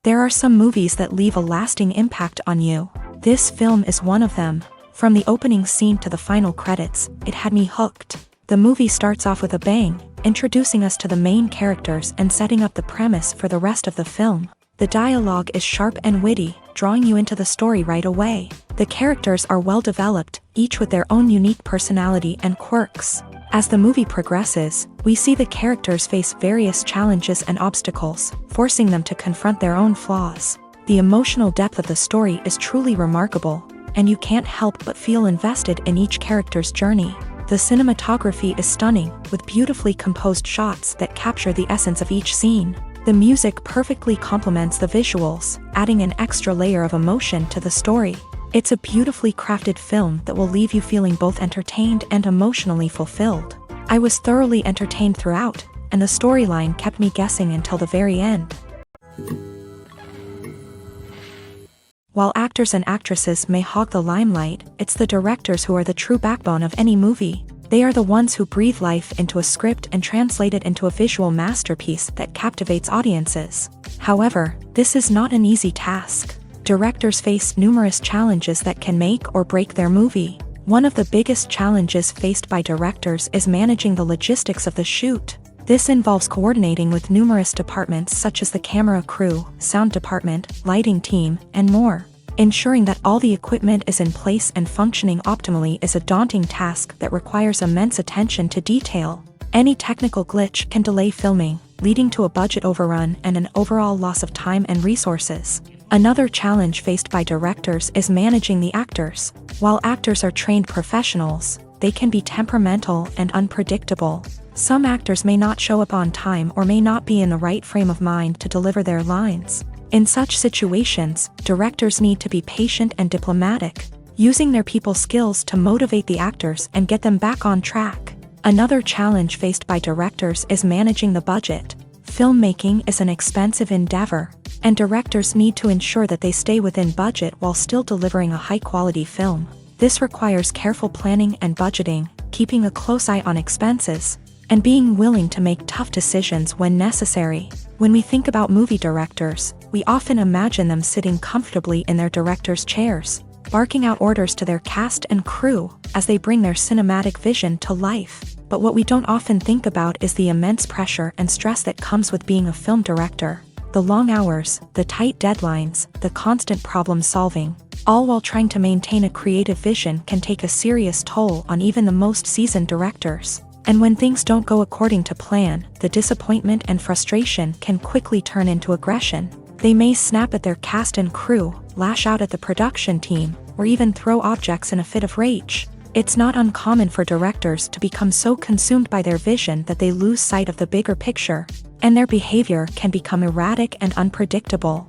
There are some movies that leave a lasting impact on you. This film is one of them. From the opening scene to the final credits, it had me hooked. The movie starts off with a bang, introducing us to the main characters and setting up the premise for the rest of the film. The dialogue is sharp and witty, drawing you into the story right away. The characters are well developed, each with their own unique personality and quirks. As the movie progresses, we see the characters face various challenges and obstacles, forcing them to confront their own flaws. The emotional depth of the story is truly remarkable, and you can't help but feel invested in each character's journey. The cinematography is stunning, with beautifully composed shots that capture the essence of each scene. The music perfectly complements the visuals, adding an extra layer of emotion to the story. It's a beautifully crafted film that will leave you feeling both entertained and emotionally fulfilled. I was thoroughly entertained throughout, and the storyline kept me guessing until the very end. While actors and actresses may hog the limelight, it's the directors who are the true backbone of any movie. They are the ones who breathe life into a script and translate it into a visual masterpiece that captivates audiences. However, this is not an easy task. Directors face numerous challenges that can make or break their movie. One of the biggest challenges faced by directors is managing the logistics of the shoot. This involves coordinating with numerous departments such as the camera crew, sound department, lighting team, and more. Ensuring that all the equipment is in place and functioning optimally is a daunting task that requires immense attention to detail. Any technical glitch can delay filming, leading to a budget overrun and an overall loss of time and resources. Another challenge faced by directors is managing the actors. While actors are trained professionals, they can be temperamental and unpredictable. Some actors may not show up on time or may not be in the right frame of mind to deliver their lines. In such situations, directors need to be patient and diplomatic, using their people skills to motivate the actors and get them back on track. Another challenge faced by directors is managing the budget. Filmmaking is an expensive endeavor, and directors need to ensure that they stay within budget while still delivering a high-quality film. This requires careful planning and budgeting, keeping a close eye on expenses, and being willing to make tough decisions when necessary. When we think about movie directors, we often imagine them sitting comfortably in their director's chairs, barking out orders to their cast and crew as they bring their cinematic vision to life. But what we don't often think about is the immense pressure and stress that comes with being a film director. The long hours, the tight deadlines, the constant problem solving, all while trying to maintain a creative vision can take a serious toll on even the most seasoned directors. And when things don't go according to plan, the disappointment and frustration can quickly turn into aggression. They may snap at their cast and crew, lash out at the production team, or even throw objects in a fit of rage. It's not uncommon for directors to become so consumed by their vision that they lose sight of the bigger picture, and their behavior can become erratic and unpredictable.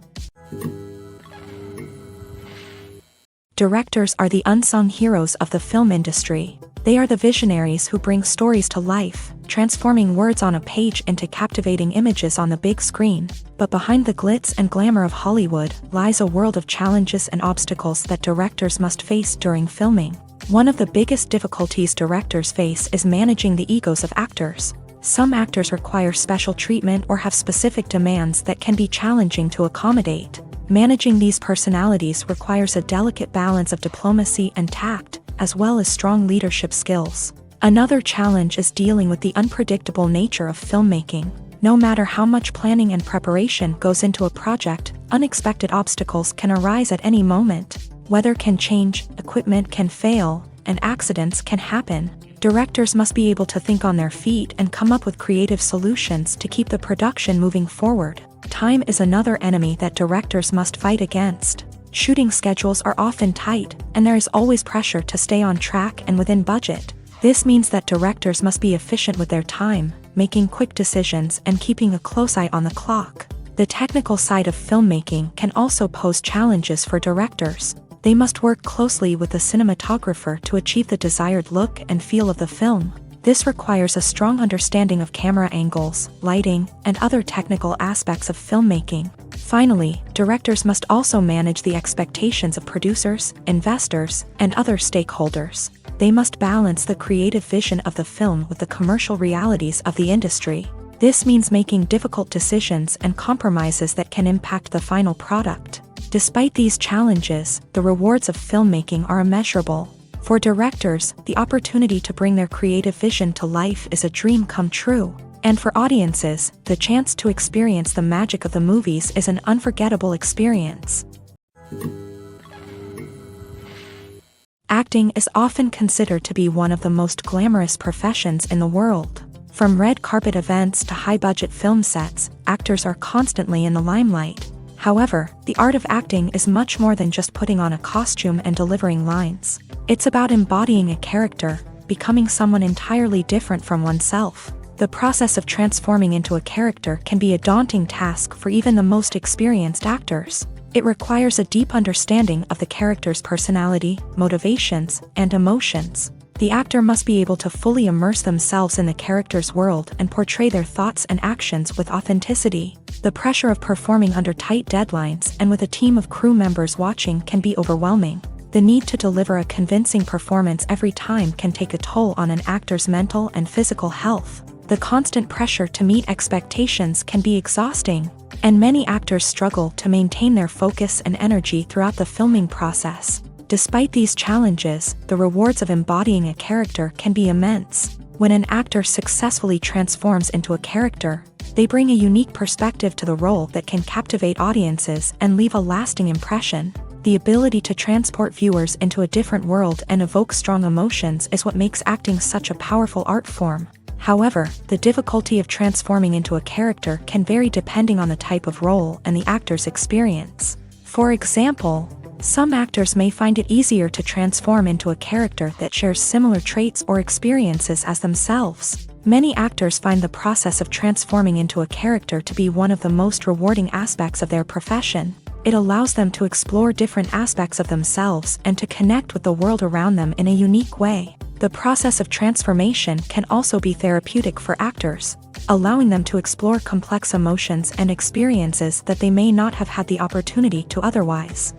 Directors are the unsung heroes of the film industry. They are the visionaries who bring stories to life, transforming words on a page into captivating images on the big screen. But behind the glitz and glamour of Hollywood lies a world of challenges and obstacles that directors must face during filming. One of the biggest difficulties directors face is managing the egos of actors. Some actors require special treatment or have specific demands that can be challenging to accommodate. Managing these personalities requires a delicate balance of diplomacy and tact, as well as strong leadership skills. Another challenge is dealing with the unpredictable nature of filmmaking. No matter how much planning and preparation goes into a project, unexpected obstacles can arise at any moment. Weather can change, equipment can fail, and accidents can happen. Directors must be able to think on their feet and come up with creative solutions to keep the production moving forward. Time is another enemy that directors must fight against. Shooting schedules are often tight, and there is always pressure to stay on track and within budget. This means that directors must be efficient with their time, making quick decisions and keeping a close eye on the clock. The technical side of filmmaking can also pose challenges for directors. They must work closely with the cinematographer to achieve the desired look and feel of the film. This requires a strong understanding of camera angles, lighting, and other technical aspects of filmmaking. Finally, directors must also manage the expectations of producers, investors, and other stakeholders. They must balance the creative vision of the film with the commercial realities of the industry. This means making difficult decisions and compromises that can impact the final product. Despite these challenges, the rewards of filmmaking are immeasurable. For directors, the opportunity to bring their creative vision to life is a dream come true. And for audiences, the chance to experience the magic of the movies is an unforgettable experience. Acting is often considered to be one of the most glamorous professions in the world. From red carpet events to high-budget film sets, actors are constantly in the limelight. However, the art of acting is much more than just putting on a costume and delivering lines. It's about embodying a character, becoming someone entirely different from oneself. The process of transforming into a character can be a daunting task for even the most experienced actors. It requires a deep understanding of the character's personality, motivations, and emotions. The actor must be able to fully immerse themselves in the character's world and portray their thoughts and actions with authenticity. The pressure of performing under tight deadlines and with a team of crew members watching can be overwhelming. The need to deliver a convincing performance every time can take a toll on an actor's mental and physical health. The constant pressure to meet expectations can be exhausting, and many actors struggle to maintain their focus and energy throughout the filming process. Despite these challenges, the rewards of embodying a character can be immense. When an actor successfully transforms into a character, they bring a unique perspective to the role that can captivate audiences and leave a lasting impression. The ability to transport viewers into a different world and evoke strong emotions is what makes acting such a powerful art form. However, the difficulty of transforming into a character can vary depending on the type of role and the actor's experience. For example, some actors may find it easier to transform into a character that shares similar traits or experiences as themselves. Many actors find the process of transforming into a character to be one of the most rewarding aspects of their profession. It allows them to explore different aspects of themselves and to connect with the world around them in a unique way. The process of transformation can also be therapeutic for actors, allowing them to explore complex emotions and experiences that they may not have had the opportunity to otherwise.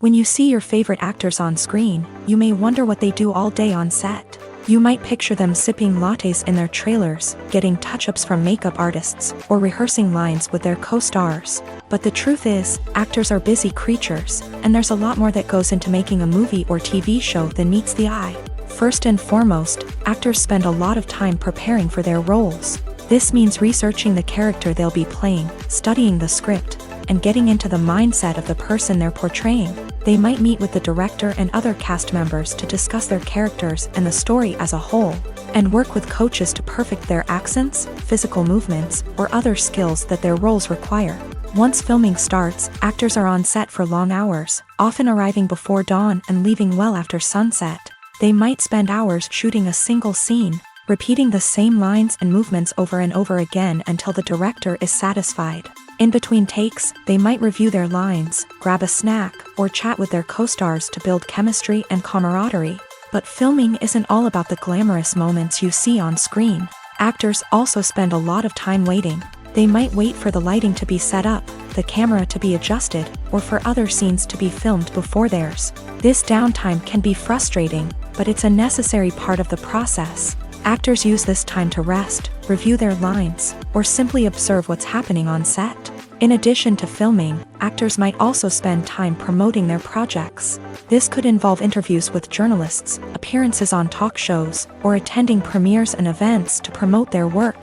When you see your favorite actors on screen, you may wonder what they do all day on set. You might picture them sipping lattes in their trailers, getting touch-ups from makeup artists, or rehearsing lines with their co-stars. But the truth is, actors are busy creatures, and there's a lot more that goes into making a movie or TV show than meets the eye. First and foremost, actors spend a lot of time preparing for their roles. This means researching the character they'll be playing, studying the script, and getting into the mindset of the person they're portraying. They might meet with the director and other cast members to discuss their characters and the story as a whole, and work with coaches to perfect their accents, physical movements, or other skills that their roles require. Once filming starts, actors are on set for long hours, often arriving before dawn and leaving well after sunset. They might spend hours shooting a single scene, repeating the same lines and movements over and over again until the director is satisfied. In between takes, they might review their lines, grab a snack, or chat with their co-stars to build chemistry and camaraderie. But filming isn't all about the glamorous moments you see on screen. Actors also spend a lot of time waiting. They might wait for the lighting to be set up, the camera to be adjusted, or for other scenes to be filmed before theirs. This downtime can be frustrating, but it's a necessary part of the process. Actors use this time to rest, review their lines, or simply observe what's happening on set. In addition to filming, actors might also spend time promoting their projects. This could involve interviews with journalists, appearances on talk shows, or attending premieres and events to promote their work.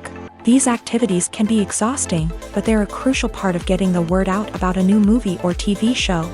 These activities can be exhausting, but they're a crucial part of getting the word out about a new movie or TV show.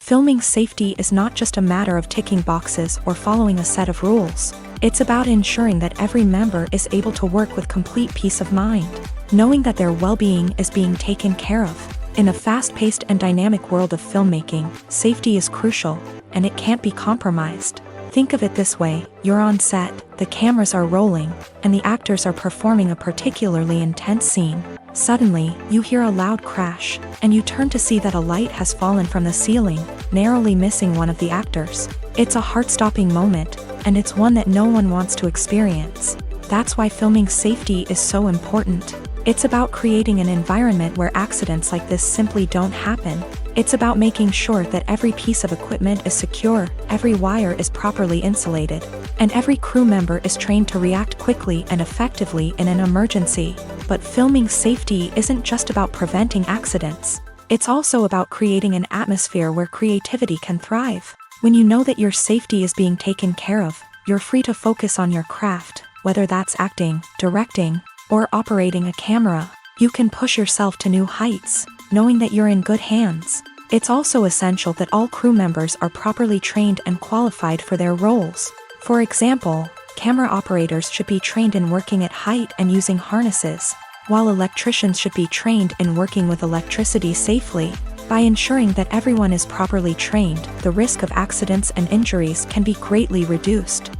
Filming safety is not just a matter of ticking boxes or following a set of rules. It's about ensuring that every member is able to work with complete peace of mind, knowing that their well-being is being taken care of. In a fast-paced and dynamic world of filmmaking, safety is crucial, and it can't be compromised. Think of it this way: you're on set, the cameras are rolling, and the actors are performing a particularly intense scene. Suddenly, you hear a loud crash, and you turn to see that a light has fallen from the ceiling, narrowly missing one of the actors. It's a heart-stopping moment, and it's one that no one wants to experience. That's why filming safety is so important. It's about creating an environment where accidents like this simply don't happen. It's about making sure that every piece of equipment is secure, every wire is properly insulated, and every crew member is trained to react quickly and effectively in an emergency. But filming safety isn't just about preventing accidents. It's also about creating an atmosphere where creativity can thrive. When you know that your safety is being taken care of, you're free to focus on your craft, whether that's acting, directing, or operating a camera. You can push yourself to new heights, knowing that you're in good hands. It's also essential that all crew members are properly trained and qualified for their roles. For example, camera operators should be trained in working at height and using harnesses, while electricians should be trained in working with electricity safely. By ensuring that everyone is properly trained, the risk of accidents and injuries can be greatly reduced.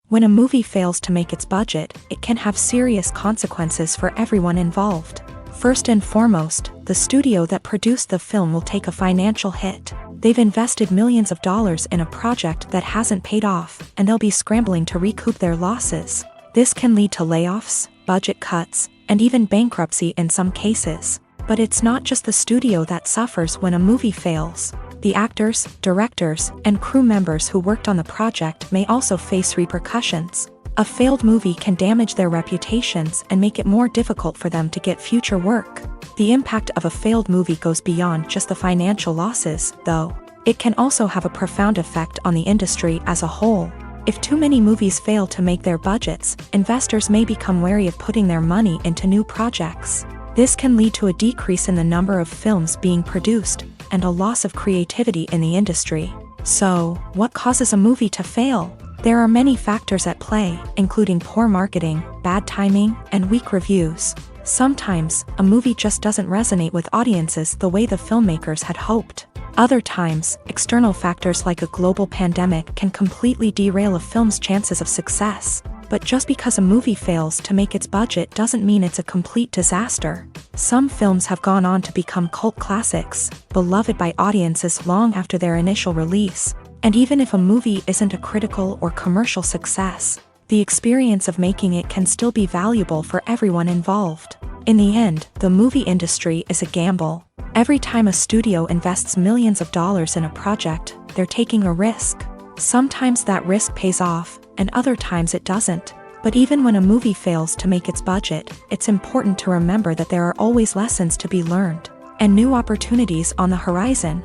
When a movie fails to make its budget, it can have serious consequences for everyone involved. First and foremost, the studio that produced the film will take a financial hit. They've invested millions of dollars in a project that hasn't paid off, and they'll be scrambling to recoup their losses. This can lead to layoffs, budget cuts, and even bankruptcy in some cases. But it's not just the studio that suffers when a movie fails. The actors, directors, and crew members who worked on the project may also face repercussions. A failed movie can damage their reputations and make it more difficult for them to get future work. The impact of a failed movie goes beyond just the financial losses, though. It can also have a profound effect on the industry as a whole. If too many movies fail to make their budgets, investors may become wary of putting their money into new projects. This can lead to a decrease in the number of films being produced, and a loss of creativity in the industry. So, what causes a movie to fail? There are many factors at play, including poor marketing, bad timing, and weak reviews. Sometimes, a movie just doesn't resonate with audiences the way the filmmakers had hoped. Other times, external factors like a global pandemic can completely derail a film's chances of success. But just because a movie fails to make its budget doesn't mean it's a complete disaster. Some films have gone on to become cult classics, beloved by audiences long after their initial release. And even if a movie isn't a critical or commercial success, the experience of making it can still be valuable for everyone involved. In the end, the movie industry is a gamble. Every time a studio invests millions of dollars in a project, they're taking a risk. Sometimes that risk pays off, and other times it doesn't. But even when a movie fails to make its budget, it's important to remember that there are always lessons to be learned, and new opportunities on the horizon.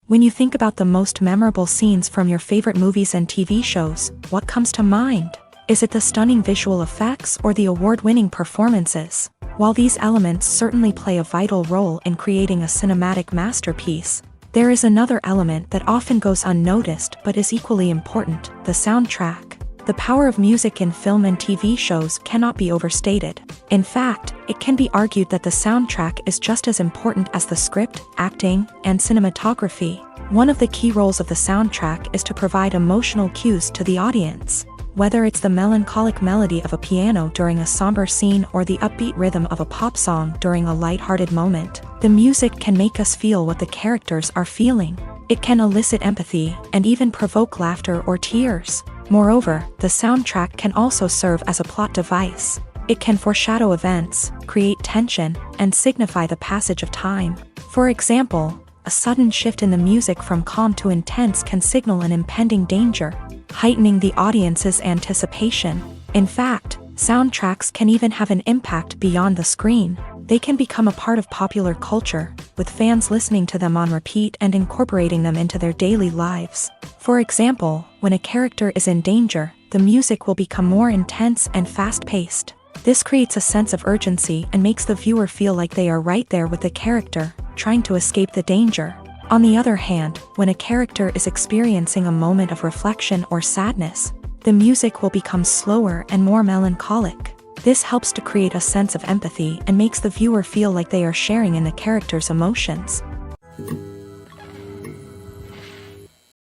When you think about the most memorable scenes from your favorite movies and TV shows, what comes to mind? Is it the stunning visual effects or the award-winning performances? While these elements certainly play a vital role in creating a cinematic masterpiece, there is another element that often goes unnoticed but is equally important: the soundtrack. The power of music in film and TV shows cannot be overstated. In fact, it can be argued that the soundtrack is just as important as the script, acting, and cinematography. One of the key roles of the soundtrack is to provide emotional cues to the audience. Whether it's the melancholic melody of a piano during a somber scene or the upbeat rhythm of a pop song during a lighthearted moment, the music can make us feel what the characters are feeling. It can elicit empathy and even provoke laughter or tears. Moreover, the soundtrack can also serve as a plot device. It can foreshadow events, create tension, and signify the passage of time. For example, a sudden shift in the music from calm to intense can signal an impending danger. heightening the audience's anticipation. In fact, soundtracks can even have an impact beyond the screen. They can become a part of popular culture, with fans listening to them on repeat and incorporating them into their daily lives. For example, when a character is in danger, the music will become more intense and fast-paced. This creates a sense of urgency and makes the viewer feel like they are right there with the character, trying to escape the danger. On the other hand, when a character is experiencing a moment of reflection or sadness, the music will become slower and more melancholic. This helps to create a sense of empathy and makes the viewer feel like they are sharing in the character's emotions.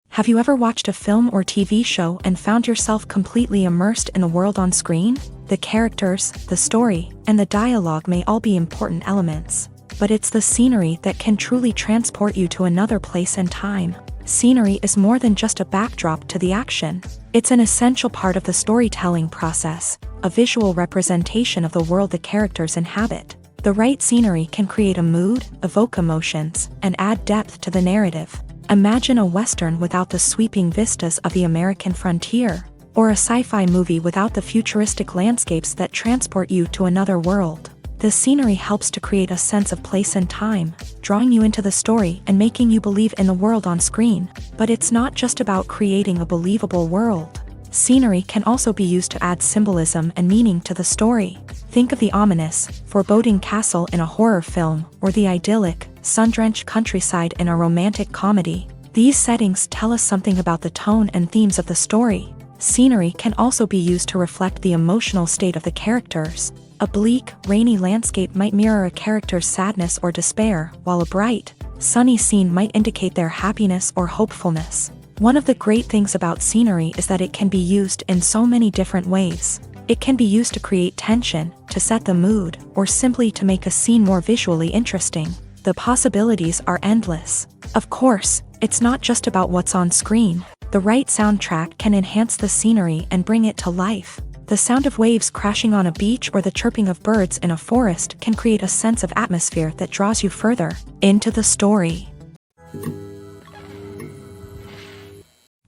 Have you ever watched a film or TV show and found yourself completely immersed in the world on screen? The characters, the story, and the dialogue may all be important elements, but it's the scenery that can truly transport you to another place and time. Scenery is more than just a backdrop to the action. It's an essential part of the storytelling process, a visual representation of the world the characters inhabit. The right scenery can create a mood, evoke emotions, and add depth to the narrative. Imagine a Western without the sweeping vistas of the American frontier, or a sci-fi movie without the futuristic landscapes that transport you to another world. The scenery helps to create a sense of place and time, drawing you into the story and making you believe in the world on screen. But it's not just about creating a believable world. Scenery can also be used to add symbolism and meaning to the story. Think of the ominous, foreboding castle in a horror film, or the idyllic, sun-drenched countryside in a romantic comedy. These settings tell us something about the tone and themes of the story. Scenery can also be used to reflect the emotional state of the characters. A bleak, rainy landscape might mirror a character's sadness or despair, while a bright, sunny scene might indicate their happiness or hopefulness. One of the great things about scenery is that it can be used in so many different ways. It can be used to create tension, to set the mood, or simply to make a scene more visually interesting. The possibilities are endless. Of course, it's not just about what's on screen. The right soundtrack can enhance the scenery and bring it to life. The sound of waves crashing on a beach or the chirping of birds in a forest can create a sense of atmosphere that draws you further into the story.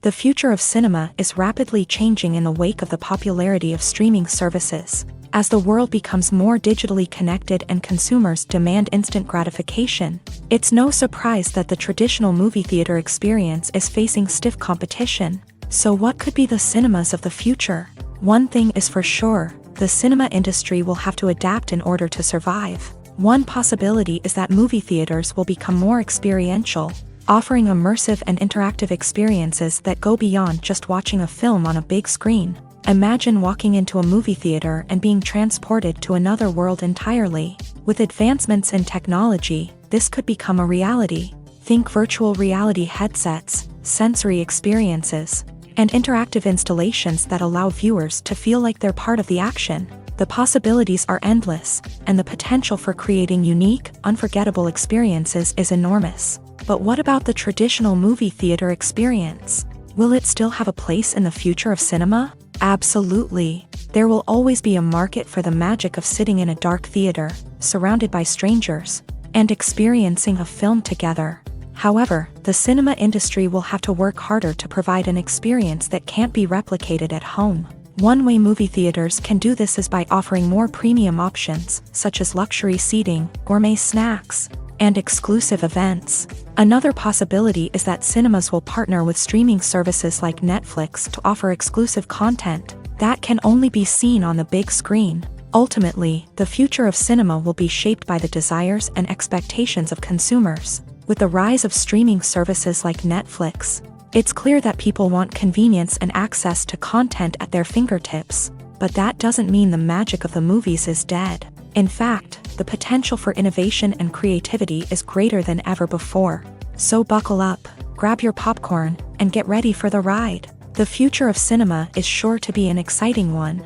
The future of cinema is rapidly changing in the wake of the popularity of streaming services. As the world becomes more digitally connected and consumers demand instant gratification, it's no surprise that the traditional movie theater experience is facing stiff competition. So what could be the cinemas of the future? One thing is for sure, the cinema industry will have to adapt in order to survive. One possibility is that movie theaters will become more experiential, offering immersive and interactive experiences that go beyond just watching a film on a big screen. Imagine walking into a movie theater and being transported to another world entirely. With advancements in technology, this could become a reality. Think virtual reality headsets, sensory experiences, and interactive installations that allow viewers to feel like they're part of the action. The possibilities are endless, and the potential for creating unique, unforgettable experiences is enormous. But what about the traditional movie theater experience? Will it still have a place in the future of cinema? Absolutely. There will always be a market for the magic of sitting in a dark theater, surrounded by strangers, and experiencing a film together. However, the cinema industry will have to work harder to provide an experience that can't be replicated at home. One way movie theaters can do this is by offering more premium options, such as luxury seating, gourmet snacks, and exclusive events. Another possibility is that cinemas will partner with streaming services like Netflix to offer exclusive content that can only be seen on the big screen. Ultimately, the future of cinema will be shaped by the desires and expectations of consumers. With the rise of streaming services like Netflix, it's clear that people want convenience and access to content at their fingertips. But that doesn't mean the magic of the movies is dead. In fact, the potential for innovation and creativity is greater than ever before. So buckle up, grab your popcorn, and get ready for the ride. The future of cinema is sure to be an exciting one.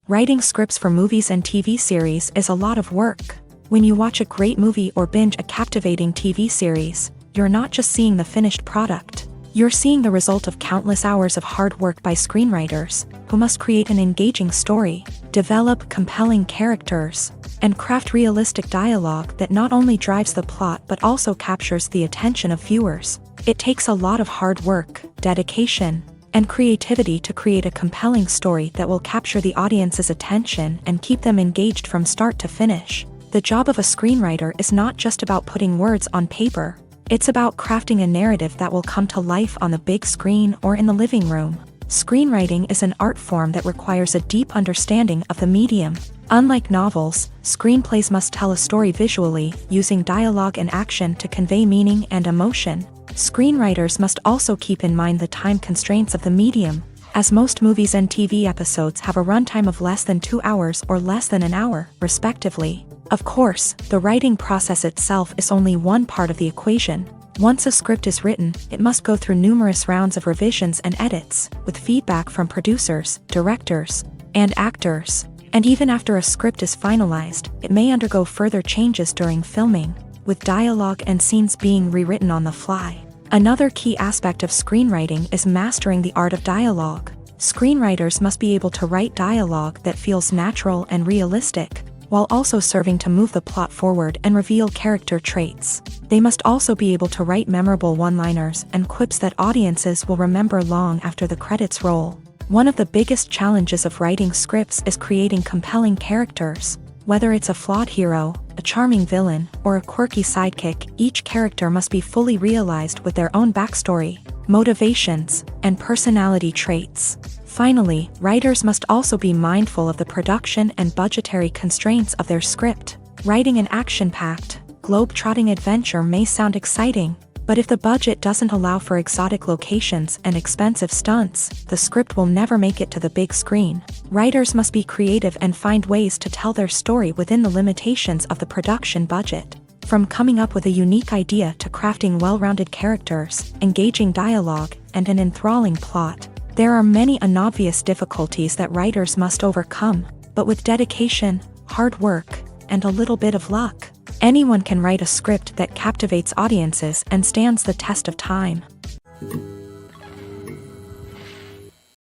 Writing scripts for movies and TV series is a lot of work. When you watch a great movie or binge a captivating TV series, you're not just seeing the finished product. You're seeing the result of countless hours of hard work by screenwriters, who must create an engaging story, develop compelling characters, and craft realistic dialogue that not only drives the plot but also captures the attention of viewers. It takes a lot of hard work, dedication, and creativity to create a compelling story that will capture the audience's attention and keep them engaged from start to finish. The job of a screenwriter is not just about putting words on paper. It's about crafting a narrative that will come to life on the big screen or in the living room. Screenwriting is an art form that requires a deep understanding of the medium. Unlike novels, screenplays must tell a story visually, using dialogue and action to convey meaning and emotion. Screenwriters must also keep in mind the time constraints of the medium, as most movies and TV episodes have a runtime of less than 2 hours or less than an hour, respectively. Of course, the writing process itself is only one part of the equation. Once a script is written, it must go through numerous rounds of revisions and edits, with feedback from producers, directors, and actors. And even after a script is finalized, it may undergo further changes during filming, with dialogue and scenes being rewritten on the fly. Another key aspect of screenwriting is mastering the art of dialogue. Screenwriters must be able to write dialogue that feels natural and realistic, while also serving to move the plot forward and reveal character traits. They must also be able to write memorable one-liners and quips that audiences will remember long after the credits roll. One of the biggest challenges of writing scripts is creating compelling characters. Whether it's a flawed hero, a charming villain, or a quirky sidekick, each character must be fully realized with their own backstory, motivations, and personality traits. Finally, writers must also be mindful of the production and budgetary constraints of their script. Writing an action-packed, globe-trotting adventure may sound exciting, but if the budget doesn't allow for exotic locations and expensive stunts, the script will never make it to the big screen. Writers must be creative and find ways to tell their story within the limitations of the production budget. From coming up with a unique idea to crafting well-rounded characters, engaging dialogue, and an enthralling plot, there are many unobvious difficulties that writers must overcome, but with dedication, hard work, and a little bit of luck, anyone can write a script that captivates audiences and stands the test of time.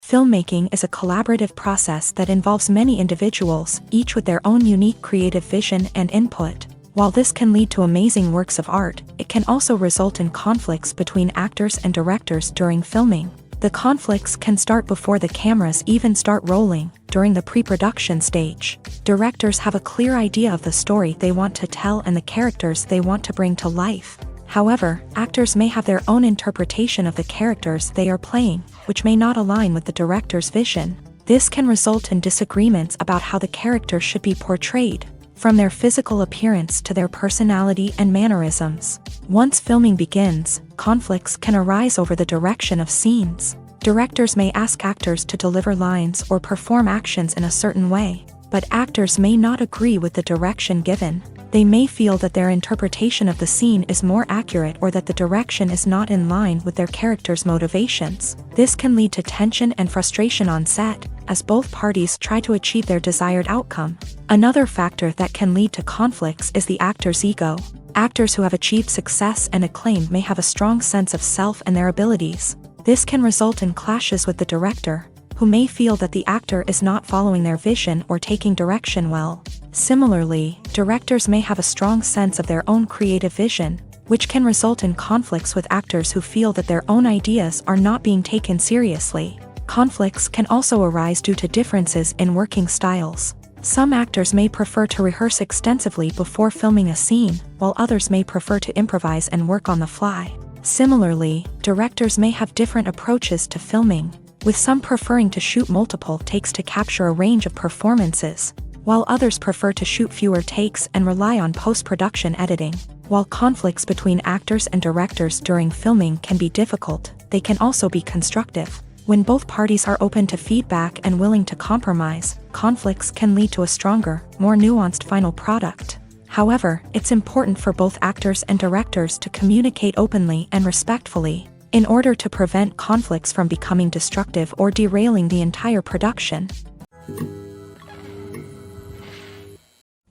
Filmmaking is a collaborative process that involves many individuals, each with their own unique creative vision and input. While this can lead to amazing works of art, it can also result in conflicts between actors and directors during filming. The conflicts can start before the cameras even start rolling, during the pre-production stage. Directors have a clear idea of the story they want to tell and the characters they want to bring to life. However, actors may have their own interpretation of the characters they are playing, which may not align with the director's vision. This can result in disagreements about how the character should be portrayed, from their physical appearance to their personality and mannerisms. Once filming begins, conflicts can arise over the direction of scenes. Directors may ask actors to deliver lines or perform actions in a certain way, but actors may not agree with the direction given. They may feel that their interpretation of the scene is more accurate or that the direction is not in line with their character's motivations. This can lead to tension and frustration on set, as both parties try to achieve their desired outcome. Another factor that can lead to conflicts is the actor's ego. Actors who have achieved success and acclaim may have a strong sense of self and their abilities. This can result in clashes with the director, who may feel that the actor is not following their vision or taking direction well. Similarly, directors may have a strong sense of their own creative vision, which can result in conflicts with actors who feel that their own ideas are not being taken seriously. Conflicts can also arise due to differences in working styles. Some actors may prefer to rehearse extensively before filming a scene, while others may prefer to improvise and work on the fly. Similarly, directors may have different approaches to filming, with some preferring to shoot multiple takes to capture a range of performances, while others prefer to shoot fewer takes and rely on post-production editing. While conflicts between actors and directors during filming can be difficult, they can also be constructive. When both parties are open to feedback and willing to compromise, conflicts can lead to a stronger, more nuanced final product. However, it's important for both actors and directors to communicate openly and respectfully, in order to prevent conflicts from becoming destructive or derailing the entire production.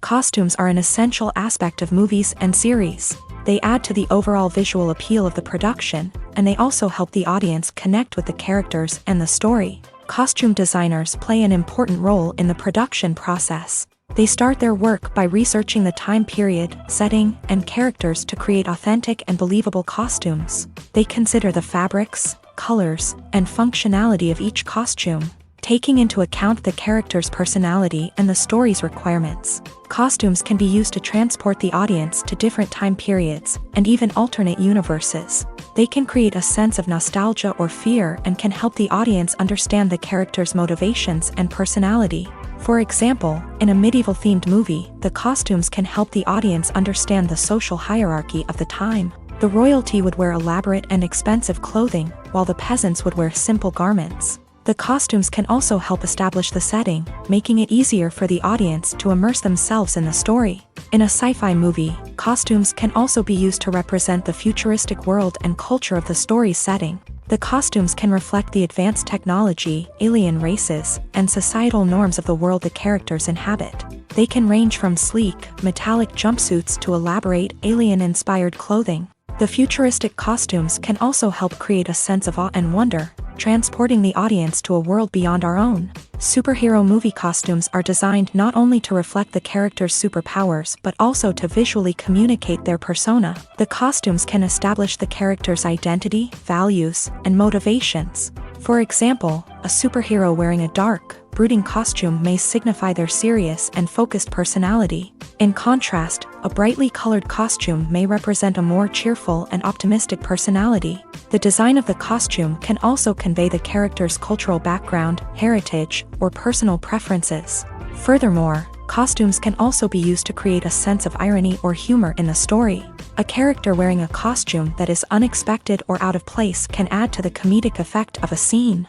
Costumes are an essential aspect of movies and series. They add to the overall visual appeal of the production, and they also help the audience connect with the characters and the story. Costume designers play an important role in the production process. They start their work by researching the time period, setting, and characters to create authentic and believable costumes. They consider the fabrics, colors, and functionality of each costume, taking into account the character's personality and the story's requirements. Costumes can be used to transport the audience to different time periods, and even alternate universes. They can create a sense of nostalgia or fear and can help the audience understand the character's motivations and personality. For example, in a medieval-themed movie, the costumes can help the audience understand the social hierarchy of the time. The royalty would wear elaborate and expensive clothing, while the peasants would wear simple garments. The costumes can also help establish the setting, making it easier for the audience to immerse themselves in the story. In a sci-fi movie, costumes can also be used to represent the futuristic world and culture of the story's setting. The costumes can reflect the advanced technology, alien races, and societal norms of the world the characters inhabit. They can range from sleek, metallic jumpsuits to elaborate, alien-inspired clothing. The futuristic costumes can also help create a sense of awe and wonder, transporting the audience to a world beyond our own. Superhero movie costumes are designed not only to reflect the character's superpowers but also to visually communicate their persona. The costumes can establish the character's identity, values, and motivations. For example, a superhero wearing a dark, brooding costume may signify their serious and focused personality. In contrast, a brightly colored costume may represent a more cheerful and optimistic personality. The design of the costume can also convey the character's cultural background, heritage, or personal preferences. Furthermore, costumes can also be used to create a sense of irony or humor in the story. A character wearing a costume that is unexpected or out of place can add to the comedic effect of a scene.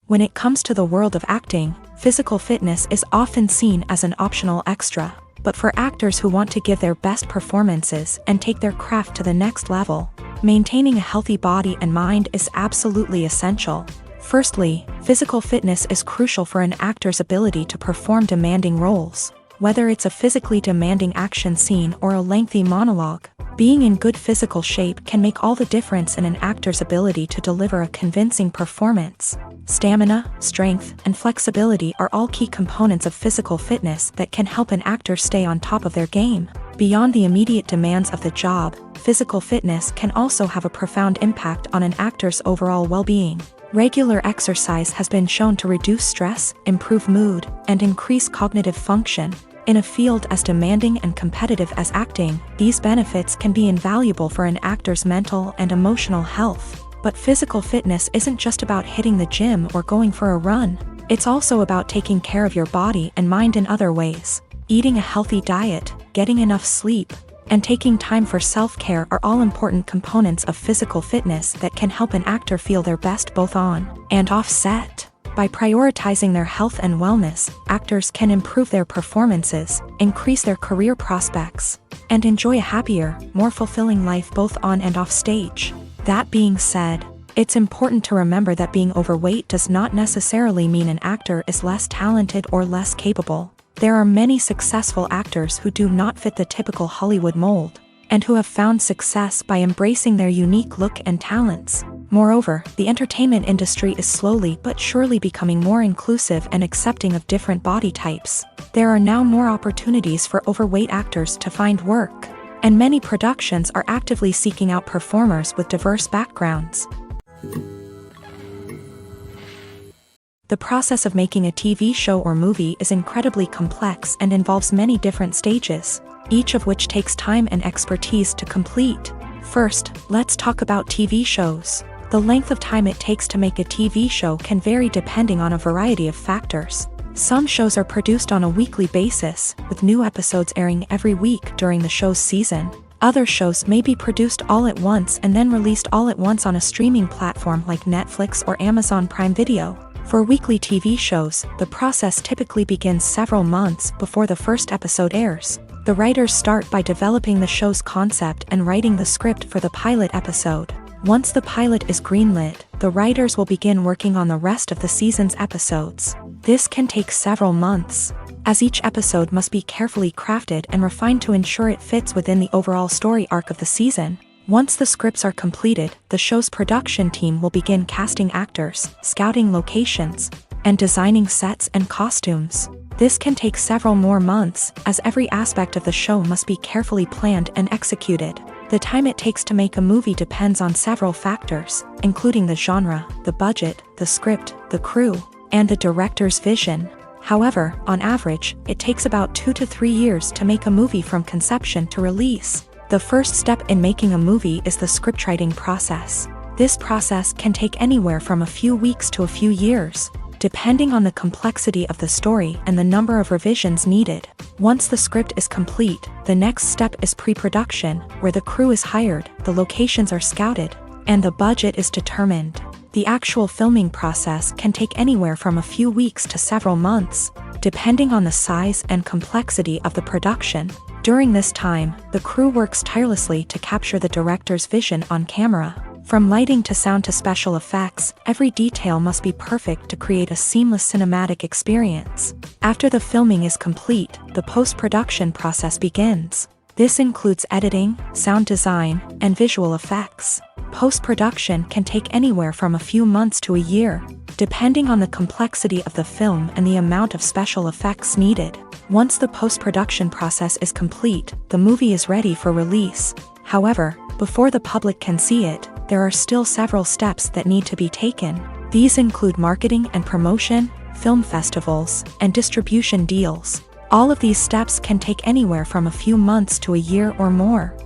When it comes to the world of acting, physical fitness is often seen as an optional extra. But for actors who want to give their best performances and take their craft to the next level, maintaining a healthy body and mind is absolutely essential. Firstly, physical fitness is crucial for an actor's ability to perform demanding roles. Whether it's a physically demanding action scene or a lengthy monologue, being in good physical shape can make all the difference in an actor's ability to deliver a convincing performance. Stamina, strength, and flexibility are all key components of physical fitness that can help an actor stay on top of their game. Beyond the immediate demands of the job, physical fitness can also have a profound impact on an actor's overall well-being. Regular exercise has been shown to reduce stress, improve mood, and increase cognitive function. In a field as demanding and competitive as acting, these benefits can be invaluable for an actor's mental and emotional health. But physical fitness isn't just about hitting the gym or going for a run. It's also about taking care of your body and mind in other ways. Eating a healthy diet, getting enough sleep, and taking time for self-care are all important components of physical fitness that can help an actor feel their best both on and off set. By prioritizing their health and wellness, actors can improve their performances, increase their career prospects, and enjoy a happier, more fulfilling life both on and off stage. That being said, it's important to remember that being overweight does not necessarily mean an actor is less talented or less capable. There are many successful actors who do not fit the typical Hollywood mold, and who have found success by embracing their unique look and talents. Moreover, the entertainment industry is slowly but surely becoming more inclusive and accepting of different body types. There are now more opportunities for overweight actors to find work, and many productions are actively seeking out performers with diverse backgrounds. The process of making a TV show or movie is incredibly complex and involves many different stages, each of which takes time and expertise to complete. First, let's talk about TV shows. The length of time it takes to make a TV show can vary depending on a variety of factors. Some shows are produced on a weekly basis, with new episodes airing every week during the show's season. Other shows may be produced all at once and then released all at once on a streaming platform like Netflix or Amazon Prime Video. For weekly TV shows, the process typically begins several months before the first episode airs. The writers start by developing the show's concept and writing the script for the pilot episode. Once the pilot is greenlit, the writers will begin working on the rest of the season's episodes. This can take several months, as each episode must be carefully crafted and refined to ensure it fits within the overall story arc of the season. Once the scripts are completed, the show's production team will begin casting actors, scouting locations, and designing sets and costumes. This can take several more months, as every aspect of the show must be carefully planned and executed. The time it takes to make a movie depends on several factors, including the genre, the budget, the script, the crew, and the director's vision. However, on average, it takes about 2 to 3 years to make a movie from conception to release. The first step in making a movie is the scriptwriting process. This process can take anywhere from a few weeks to a few years, depending on the complexity of the story and the number of revisions needed. Once the script is complete, the next step is pre-production, where the crew is hired, the locations are scouted, and the budget is determined. The actual filming process can take anywhere from a few weeks to several months, depending on the size and complexity of the production. During this time, the crew works tirelessly to capture the director's vision on camera. From lighting to sound to special effects, every detail must be perfect to create a seamless cinematic experience. After the filming is complete, the post-production process begins. This includes editing, sound design, and visual effects. Post-production can take anywhere from a few months to a year, depending on the complexity of the film and the amount of special effects needed. Once the post-production process is complete, the movie is ready for release. However, before the public can see it, there are still several steps that need to be taken. These include marketing and promotion, film festivals, and distribution deals. All of these steps can take anywhere from a few months to a year or more.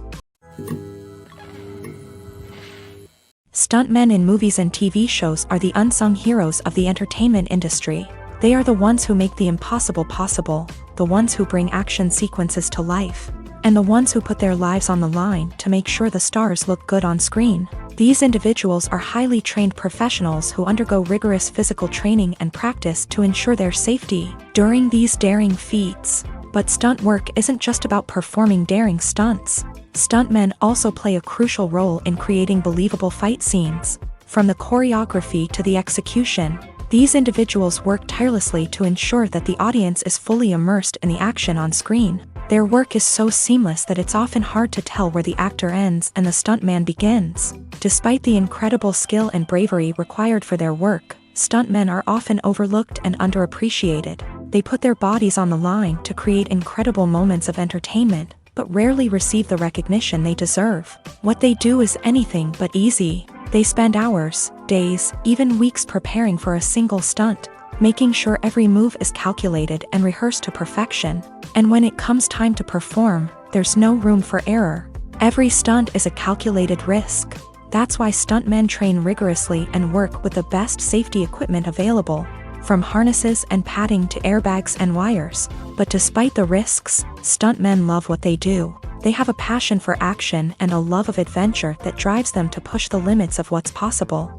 Stuntmen in movies and TV shows are the unsung heroes of the entertainment industry. They are the ones who make the impossible possible, the ones who bring action sequences to life, and the ones who put their lives on the line to make sure the stars look good on screen. These individuals are highly trained professionals who undergo rigorous physical training and practice to ensure their safety during these daring feats. But stunt work isn't just about performing daring stunts. Stuntmen also play a crucial role in creating believable fight scenes. From the choreography to the execution, these individuals work tirelessly to ensure that the audience is fully immersed in the action on screen. Their work is so seamless that it's often hard to tell where the actor ends and the stuntman begins. Despite the incredible skill and bravery required for their work, stuntmen are often overlooked and underappreciated. They put their bodies on the line to create incredible moments of entertainment, but rarely receive the recognition they deserve. What they do is anything but easy. They spend hours, days, even weeks preparing for a single stunt, making sure every move is calculated and rehearsed to perfection. And when it comes time to perform, there's no room for error. Every stunt is a calculated risk. That's why stuntmen train rigorously and work with the best safety equipment available, from harnesses and padding to airbags and wires. But despite the risks, stuntmen love what they do. They have a passion for action and a love of adventure that drives them to push the limits of what's possible.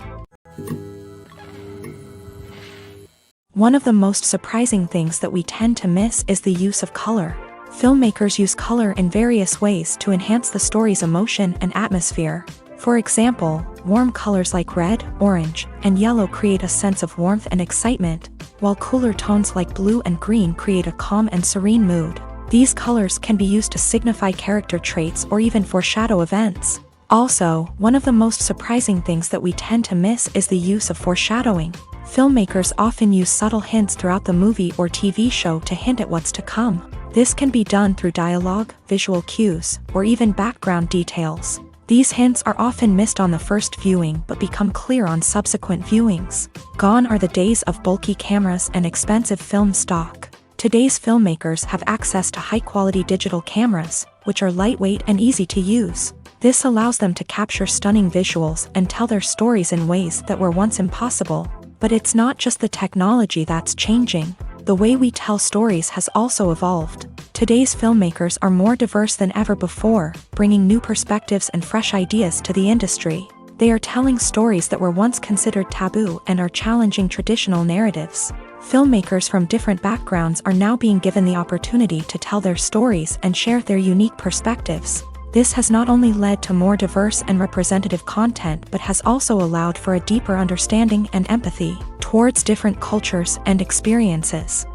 One of the most surprising things that we tend to miss is the use of color. Filmmakers use color in various ways to enhance the story's emotion and atmosphere. For example, warm colors like red, orange, and yellow create a sense of warmth and excitement, while cooler tones like blue and green create a calm and serene mood. These colors can be used to signify character traits or even foreshadow events. Also, one of the most surprising things that we tend to miss is the use of foreshadowing. Filmmakers often use subtle hints throughout the movie or TV show to hint at what's to come. This can be done through dialogue, visual cues, or even background details. These hints are often missed on the first viewing but become clear on subsequent viewings. Gone are the days of bulky cameras and expensive film stock. Today's filmmakers have access to high-quality digital cameras, which are lightweight and easy to use. This allows them to capture stunning visuals and tell their stories in ways that were once impossible. But it's not just the technology that's changing. The way we tell stories has also evolved. Today's filmmakers are more diverse than ever before, bringing new perspectives and fresh ideas to the industry. They are telling stories that were once considered taboo and are challenging traditional narratives. Filmmakers from different backgrounds are now being given the opportunity to tell their stories and share their unique perspectives. This has not only led to more diverse and representative content but has also allowed for a deeper understanding and empathy towards different cultures and experiences.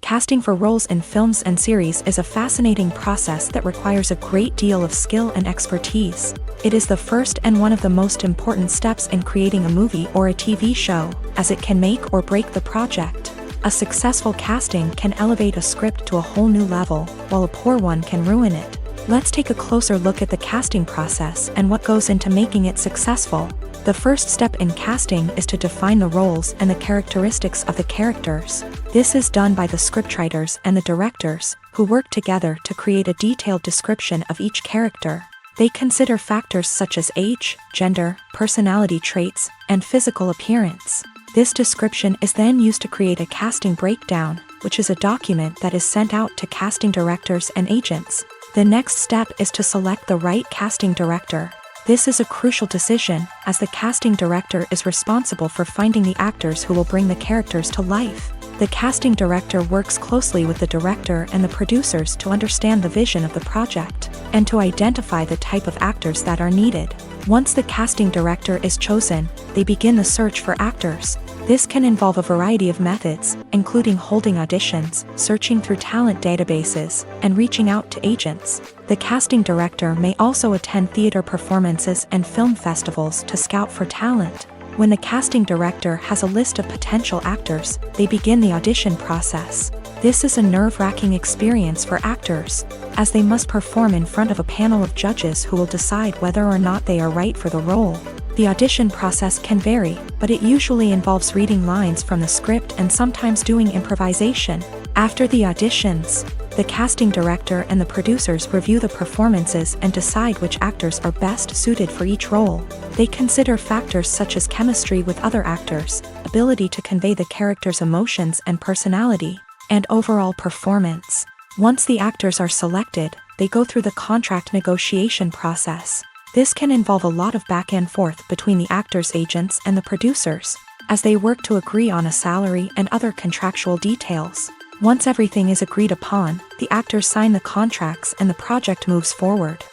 Casting for roles in films and series is a fascinating process that requires a great deal of skill and expertise. It is the first and one of the most important steps in creating a movie or a TV show, as it can make or break the project. A successful casting can elevate a script to a whole new level, while a poor one can ruin it. Let's take a closer look at the casting process and what goes into making it successful. The first step in casting is to define the roles and the characteristics of the characters. This is done by the scriptwriters and the directors, who work together to create a detailed description of each character. They consider factors such as age, gender, personality traits, and physical appearance. This description is then used to create a casting breakdown, which is a document that is sent out to casting directors and agents. The next step is to select the right casting director. This is a crucial decision, as the casting director is responsible for finding the actors who will bring the characters to life. The casting director works closely with the director and the producers to understand the vision of the project, and to identify the type of actors that are needed. Once the casting director is chosen, they begin the search for actors. This can involve a variety of methods, including holding auditions, searching through talent databases, and reaching out to agents. The casting director may also attend theater performances and film festivals to scout for talent. When the casting director has a list of potential actors, they begin the audition process. This is a nerve-wracking experience for actors, as they must perform in front of a panel of judges who will decide whether or not they are right for the role. The audition process can vary, but it usually involves reading lines from the script and sometimes doing improvisation. After the auditions, the casting director and the producers review the performances and decide which actors are best suited for each role. They consider factors such as chemistry with other actors, ability to convey the character's emotions and personality, and overall performance. Once the actors are selected, they go through the contract negotiation process. This can involve a lot of back and forth between the actors' agents and the producers, as they work to agree on a salary and other contractual details. Once everything is agreed upon, the actors sign the contracts and the project moves forward.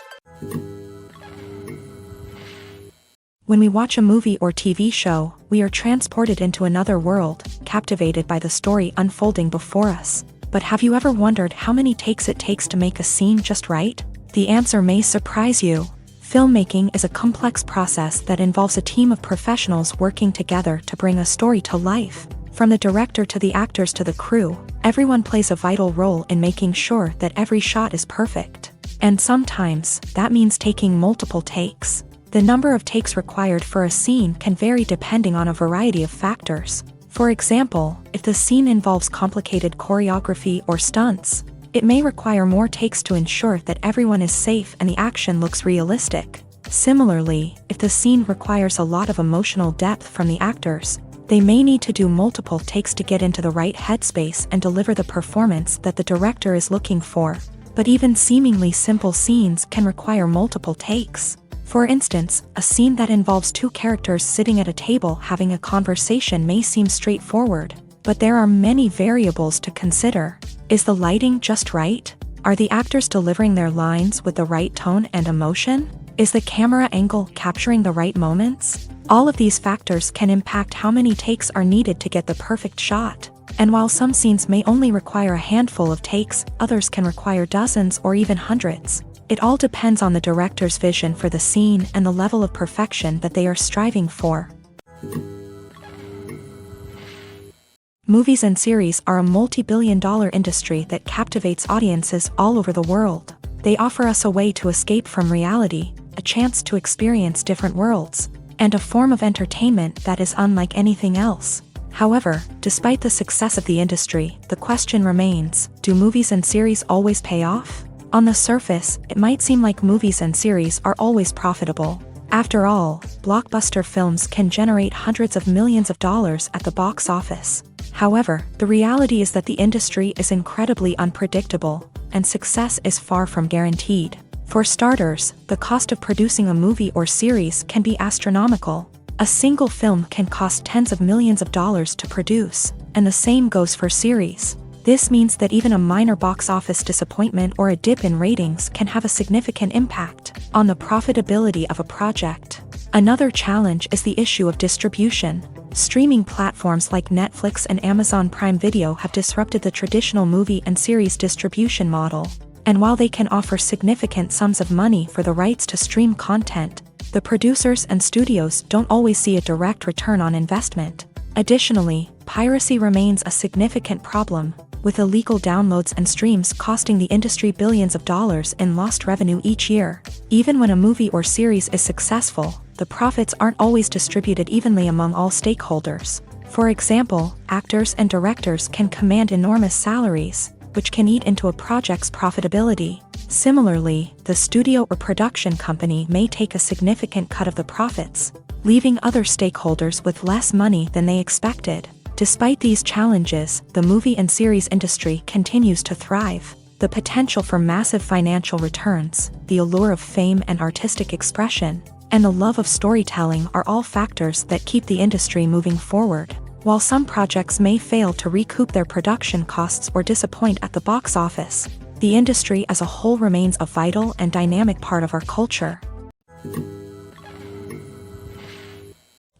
When we watch a movie or TV show, we are transported into another world, captivated by the story unfolding before us. But have you ever wondered how many takes it takes to make a scene just right? The answer may surprise you. Filmmaking is a complex process that involves a team of professionals working together to bring a story to life. From the director to the actors to the crew, everyone plays a vital role in making sure that every shot is perfect. And sometimes, that means taking multiple takes. The number of takes required for a scene can vary depending on a variety of factors. For example, if the scene involves complicated choreography or stunts, it may require more takes to ensure that everyone is safe and the action looks realistic. Similarly, if the scene requires a lot of emotional depth from the actors, they may need to do multiple takes to get into the right headspace and deliver the performance that the director is looking for. But even seemingly simple scenes can require multiple takes. For instance, a scene that involves two characters sitting at a table having a conversation may seem straightforward, but there are many variables to consider. Is the lighting just right? Are the actors delivering their lines with the right tone and emotion? Is the camera angle capturing the right moments? All of these factors can impact how many takes are needed to get the perfect shot. And while some scenes may only require a handful of takes, others can require dozens or even hundreds. It all depends on the director's vision for the scene and the level of perfection that they are striving for. Movies and series are a multi-billion-dollar industry that captivates audiences all over the world. They offer us a way to escape from reality, a chance to experience different worlds, and a form of entertainment that is unlike anything else. However, despite the success of the industry, the question remains, do movies and series always pay off? On the surface, it might seem like movies and series are always profitable. After all, blockbuster films can generate hundreds of millions of dollars at the box office. However, the reality is that the industry is incredibly unpredictable, and success is far from guaranteed. For starters, the cost of producing a movie or series can be astronomical. A single film can cost tens of millions of dollars to produce, and the same goes for series. This means that even a minor box office disappointment or a dip in ratings can have a significant impact on the profitability of a project. Another challenge is the issue of distribution. Streaming platforms like Netflix and Amazon Prime Video have disrupted the traditional movie and series distribution model. And while they can offer significant sums of money for the rights to stream content, the producers and studios don't always see a direct return on investment. Additionally, piracy remains a significant problem, with illegal downloads and streams costing the industry billions of dollars in lost revenue each year. Even when a movie or series is successful, the profits aren't always distributed evenly among all stakeholders. For example, actors and directors can command enormous salaries, which can eat into a project's profitability. Similarly, the studio or production company may take a significant cut of the profits, leaving other stakeholders with less money than they expected. Despite these challenges, the movie and series industry continues to thrive. The potential for massive financial returns, the allure of fame and artistic expression, and the love of storytelling are all factors that keep the industry moving forward. While some projects may fail to recoup their production costs or disappoint at the box office, the industry as a whole remains a vital and dynamic part of our culture.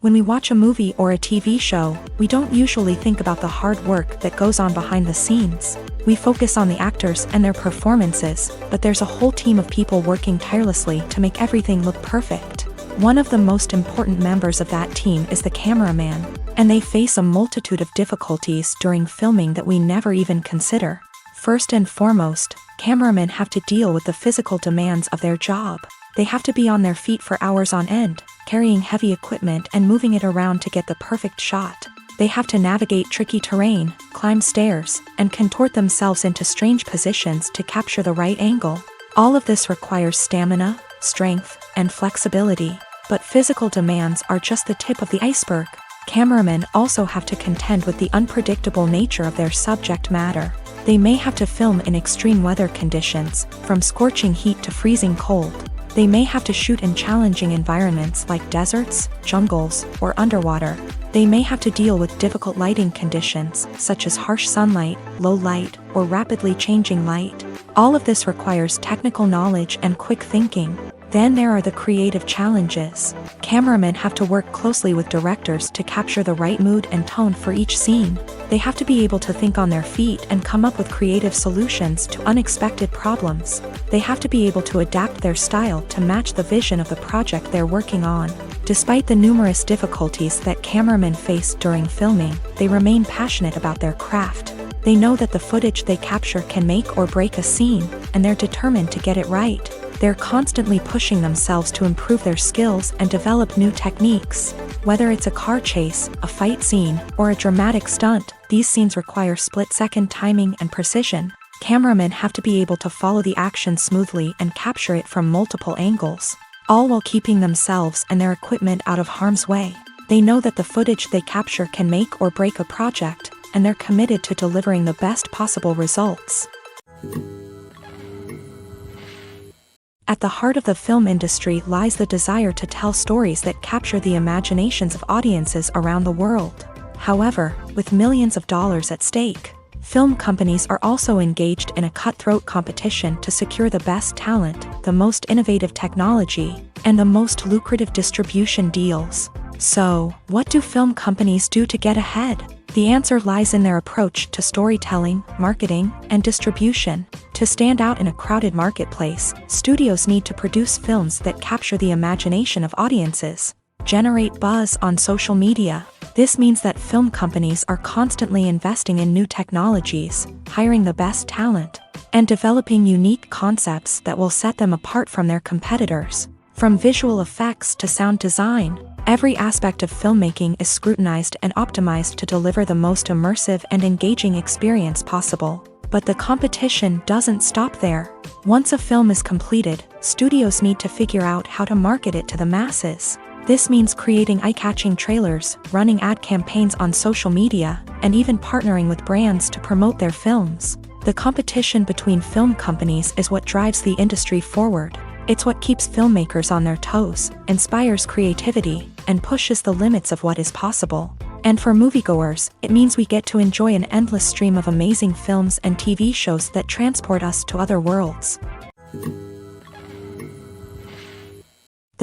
When we watch a movie or a TV show, we don't usually think about the hard work that goes on behind the scenes. We focus on the actors and their performances, but there's a whole team of people working tirelessly to make everything look perfect. One of the most important members of that team is the cameraman, and they face a multitude of difficulties during filming that we never even consider. First and foremost, cameramen have to deal with the physical demands of their job. They have to be on their feet for hours on end, carrying heavy equipment and moving it around to get the perfect shot. They have to navigate tricky terrain, climb stairs, and contort themselves into strange positions to capture the right angle. All of this requires stamina, strength, and flexibility. But physical demands are just the tip of the iceberg. Cameramen also have to contend with the unpredictable nature of their subject matter. They may have to film in extreme weather conditions, from scorching heat to freezing cold. They may have to shoot in challenging environments like deserts, jungles, or underwater. They may have to deal with difficult lighting conditions, such as harsh sunlight, low light, or rapidly changing light. All of this requires technical knowledge and quick thinking. Then there are the creative challenges. Cameramen have to work closely with directors to capture the right mood and tone for each scene. They have to be able to think on their feet and come up with creative solutions to unexpected problems. They have to be able to adapt their style to match the vision of the project they're working on. Despite the numerous difficulties that cameramen face during filming, they remain passionate about their craft. They know that the footage they capture can make or break a scene, and they're determined to get it right. They're constantly pushing themselves to improve their skills and develop new techniques. Whether it's a car chase, a fight scene, or a dramatic stunt, these scenes require split-second timing and precision. Cameramen have to be able to follow the action smoothly and capture it from multiple angles, all while keeping themselves and their equipment out of harm's way. They know that the footage they capture can make or break a project, and they're committed to delivering the best possible results. At the heart of the film industry lies the desire to tell stories that capture the imaginations of audiences around the world. However, with millions of dollars at stake, film companies are also engaged in a cutthroat competition to secure the best talent, the most innovative technology, and the most lucrative distribution deals. So, what do film companies do to get ahead? The answer lies in their approach to storytelling, marketing, and distribution. To stand out in a crowded marketplace, studios need to produce films that capture the imagination of audiences, generate buzz on social media. This means that film companies are constantly investing in new technologies, hiring the best talent, and developing unique concepts that will set them apart from their competitors. From visual effects to sound design, every aspect of filmmaking is scrutinized and optimized to deliver the most immersive and engaging experience possible. But the competition doesn't stop there. Once a film is completed, studios need to figure out how to market it to the masses. This means creating eye-catching trailers, running ad campaigns on social media, and even partnering with brands to promote their films. The competition between film companies is what drives the industry forward. It's what keeps filmmakers on their toes, inspires creativity, and pushes the limits of what is possible. And for moviegoers, it means we get to enjoy an endless stream of amazing films and TV shows that transport us to other worlds.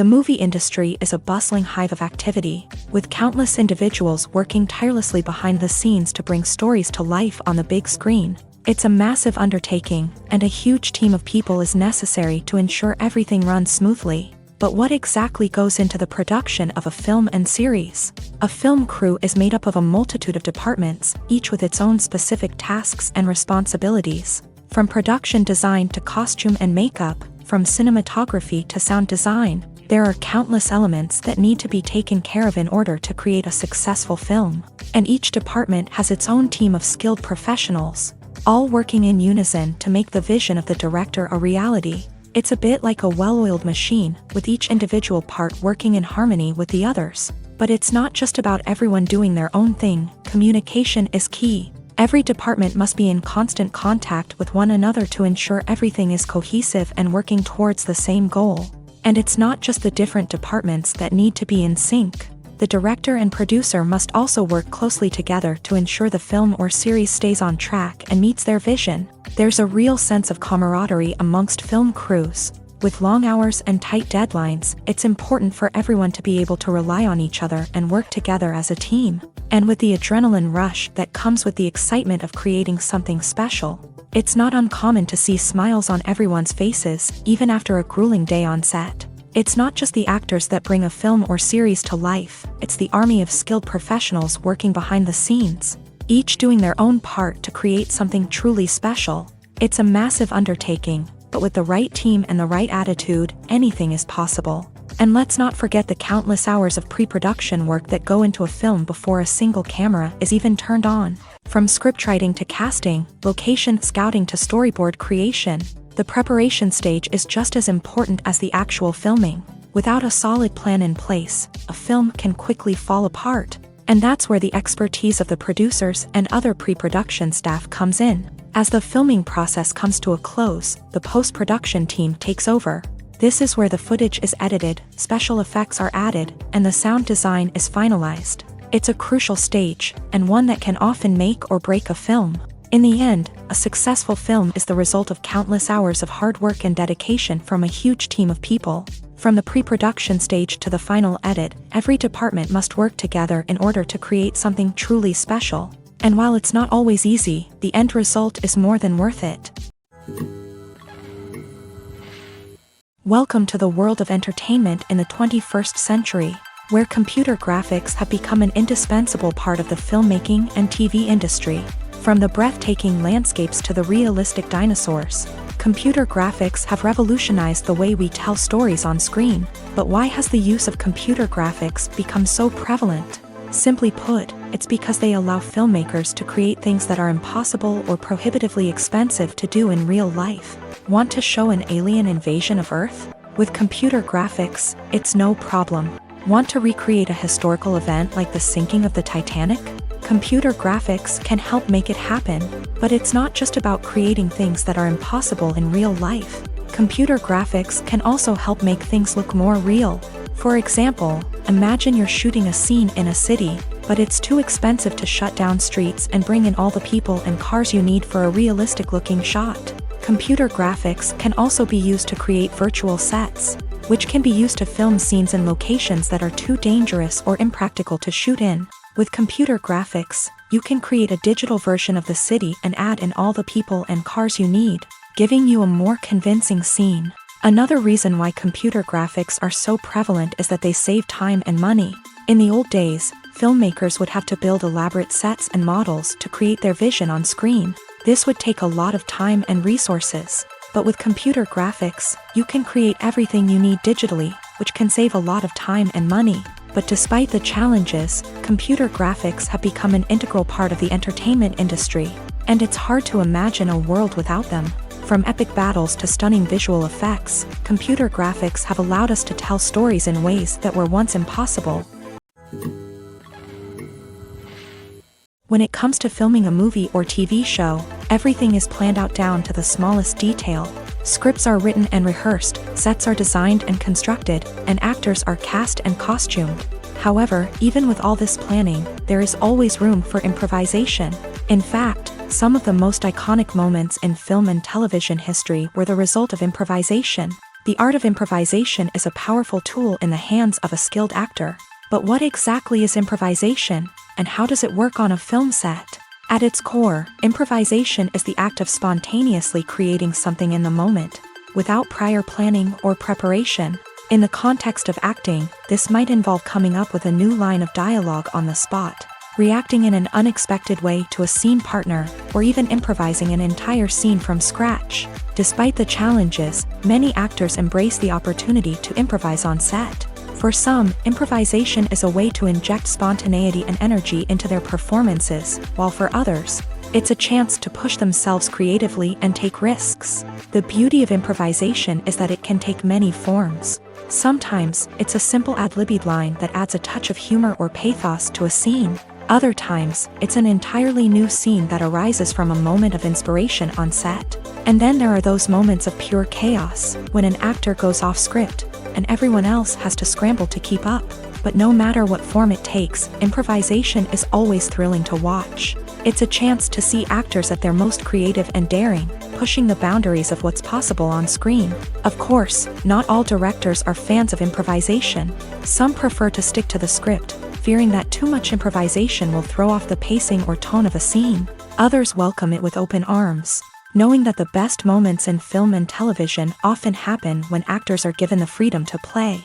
The movie industry is a bustling hive of activity, with countless individuals working tirelessly behind the scenes to bring stories to life on the big screen. It's a massive undertaking, and a huge team of people is necessary to ensure everything runs smoothly. But what exactly goes into the production of a film and series? A film crew is made up of a multitude of departments, each with its own specific tasks and responsibilities. From production design to costume and makeup, from cinematography to sound design, there are countless elements that need to be taken care of in order to create a successful film. And each department has its own team of skilled professionals, all working in unison to make the vision of the director a reality. It's a bit like a well-oiled machine, with each individual part working in harmony with the others. But it's not just about everyone doing their own thing. Communication is key. Every department must be in constant contact with one another to ensure everything is cohesive and working towards the same goal. And it's not just the different departments that need to be in sync. The director and producer must also work closely together to ensure the film or series stays on track and meets their vision. There's a real sense of camaraderie amongst film crews. With long hours and tight deadlines, it's important for everyone to be able to rely on each other and work together as a team. And with the adrenaline rush that comes with the excitement of creating something special, it's not uncommon to see smiles on everyone's faces, even after a grueling day on set. It's not just the actors that bring a film or series to life, it's the army of skilled professionals working behind the scenes, each doing their own part to create something truly special. It's a massive undertaking, but with the right team and the right attitude, anything is possible. And let's not forget the countless hours of pre-production work that go into a film before a single camera is even turned on. From scriptwriting to casting, location scouting to storyboard creation, the preparation stage is just as important as the actual filming. Without a solid plan in place, a film can quickly fall apart. And that's where the expertise of the producers and other pre-production staff comes in. As the filming process comes to a close, the post-production team takes over. This is where the footage is edited, special effects are added, and the sound design is finalized. It's a crucial stage, and one that can often make or break a film. In the end, a successful film is the result of countless hours of hard work and dedication from a huge team of people. From the pre-production stage to the final edit, every department must work together in order to create something truly special. And while it's not always easy, the end result is more than worth it. Welcome to the world of entertainment in the 21st century, where computer graphics have become an indispensable part of the filmmaking and TV industry. From the breathtaking landscapes to the realistic dinosaurs, computer graphics have revolutionized the way we tell stories on screen. But why has the use of computer graphics become so prevalent? Simply put, it's because they allow filmmakers to create things that are impossible or prohibitively expensive to do in real life. Want to show an alien invasion of Earth? With computer graphics, it's no problem. Want to recreate a historical event like the sinking of the Titanic? Computer graphics can help make it happen. But it's not just about creating things that are impossible in real life. Computer graphics can also help make things look more real. For example, imagine you're shooting a scene in a city, but it's too expensive to shut down streets and bring in all the people and cars you need for a realistic-looking shot. Computer graphics can also be used to create virtual sets, which can be used to film scenes in locations that are too dangerous or impractical to shoot in. With computer graphics, you can create a digital version of the city and add in all the people and cars you need, giving you a more convincing scene. Another reason why computer graphics are so prevalent is that they save time and money. In the old days, filmmakers would have to build elaborate sets and models to create their vision on screen. This would take a lot of time and resources. But with computer graphics, you can create everything you need digitally, which can save a lot of time and money. But despite the challenges, computer graphics have become an integral part of the entertainment industry. And it's hard to imagine a world without them. From epic battles to stunning visual effects, computer graphics have allowed us to tell stories in ways that were once impossible. When it comes to filming a movie or TV show, everything is planned out down to the smallest detail. Scripts are written and rehearsed, sets are designed and constructed, and actors are cast and costumed. However, even with all this planning, there is always room for improvisation. In fact, some of the most iconic moments in film and television history were the result of improvisation. The art of improvisation is a powerful tool in the hands of a skilled actor. But what exactly is improvisation, and how does it work on a film set? At its core, improvisation is the act of spontaneously creating something in the moment, without prior planning or preparation. In the context of acting, this might involve coming up with a new line of dialogue on the spot, reacting in an unexpected way to a scene partner, or even improvising an entire scene from scratch. Despite the challenges, many actors embrace the opportunity to improvise on set. For some, improvisation is a way to inject spontaneity and energy into their performances, while for others, it's a chance to push themselves creatively and take risks. The beauty of improvisation is that it can take many forms. Sometimes, it's a simple ad-libbed line that adds a touch of humor or pathos to a scene. Other times, it's an entirely new scene that arises from a moment of inspiration on set. And then there are those moments of pure chaos, when an actor goes off script, and everyone else has to scramble to keep up. But no matter what form it takes, improvisation is always thrilling to watch. It's a chance to see actors at their most creative and daring, pushing the boundaries of what's possible on screen. Of course, not all directors are fans of improvisation. Some prefer to stick to the script, fearing that too much improvisation will throw off the pacing or tone of a scene. Others welcome it with open arms, knowing that the best moments in film and television often happen when actors are given the freedom to play.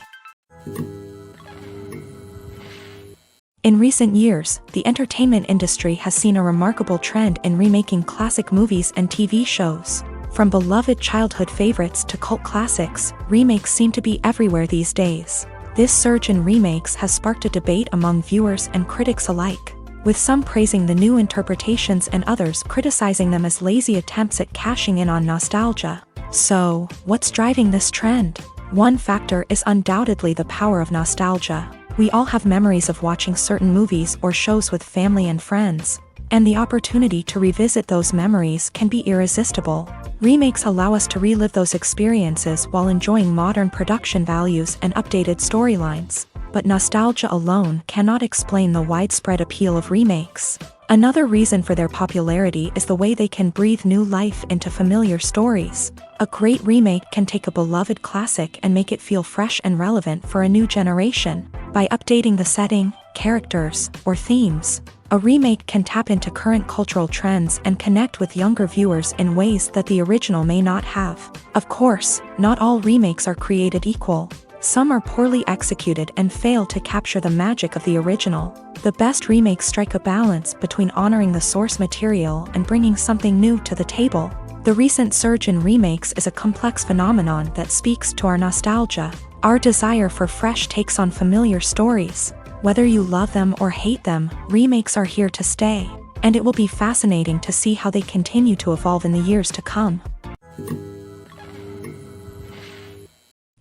In recent years, the entertainment industry has seen a remarkable trend in remaking classic movies and TV shows. From beloved childhood favorites to cult classics, remakes seem to be everywhere these days. This surge in remakes has sparked a debate among viewers and critics alike, with some praising the new interpretations and others criticizing them as lazy attempts at cashing in on nostalgia. So, what's driving this trend? One factor is undoubtedly the power of nostalgia. We all have memories of watching certain movies or shows with family and friends, and the opportunity to revisit those memories can be irresistible. Remakes allow us to relive those experiences while enjoying modern production values and updated storylines. But nostalgia alone cannot explain the widespread appeal of remakes. Another reason for their popularity is the way they can breathe new life into familiar stories. A great remake can take a beloved classic and make it feel fresh and relevant for a new generation. By updating the setting, characters, or themes, a remake can tap into current cultural trends and connect with younger viewers in ways that the original may not have. Of course, not all remakes are created equal. Some are poorly executed and fail to capture the magic of the original. The best remakes strike a balance between honoring the source material and bringing something new to the table. The recent surge in remakes is a complex phenomenon that speaks to our nostalgia, our desire for fresh takes on familiar stories. Whether you love them or hate them, remakes are here to stay, and it will be fascinating to see how they continue to evolve in the years to come.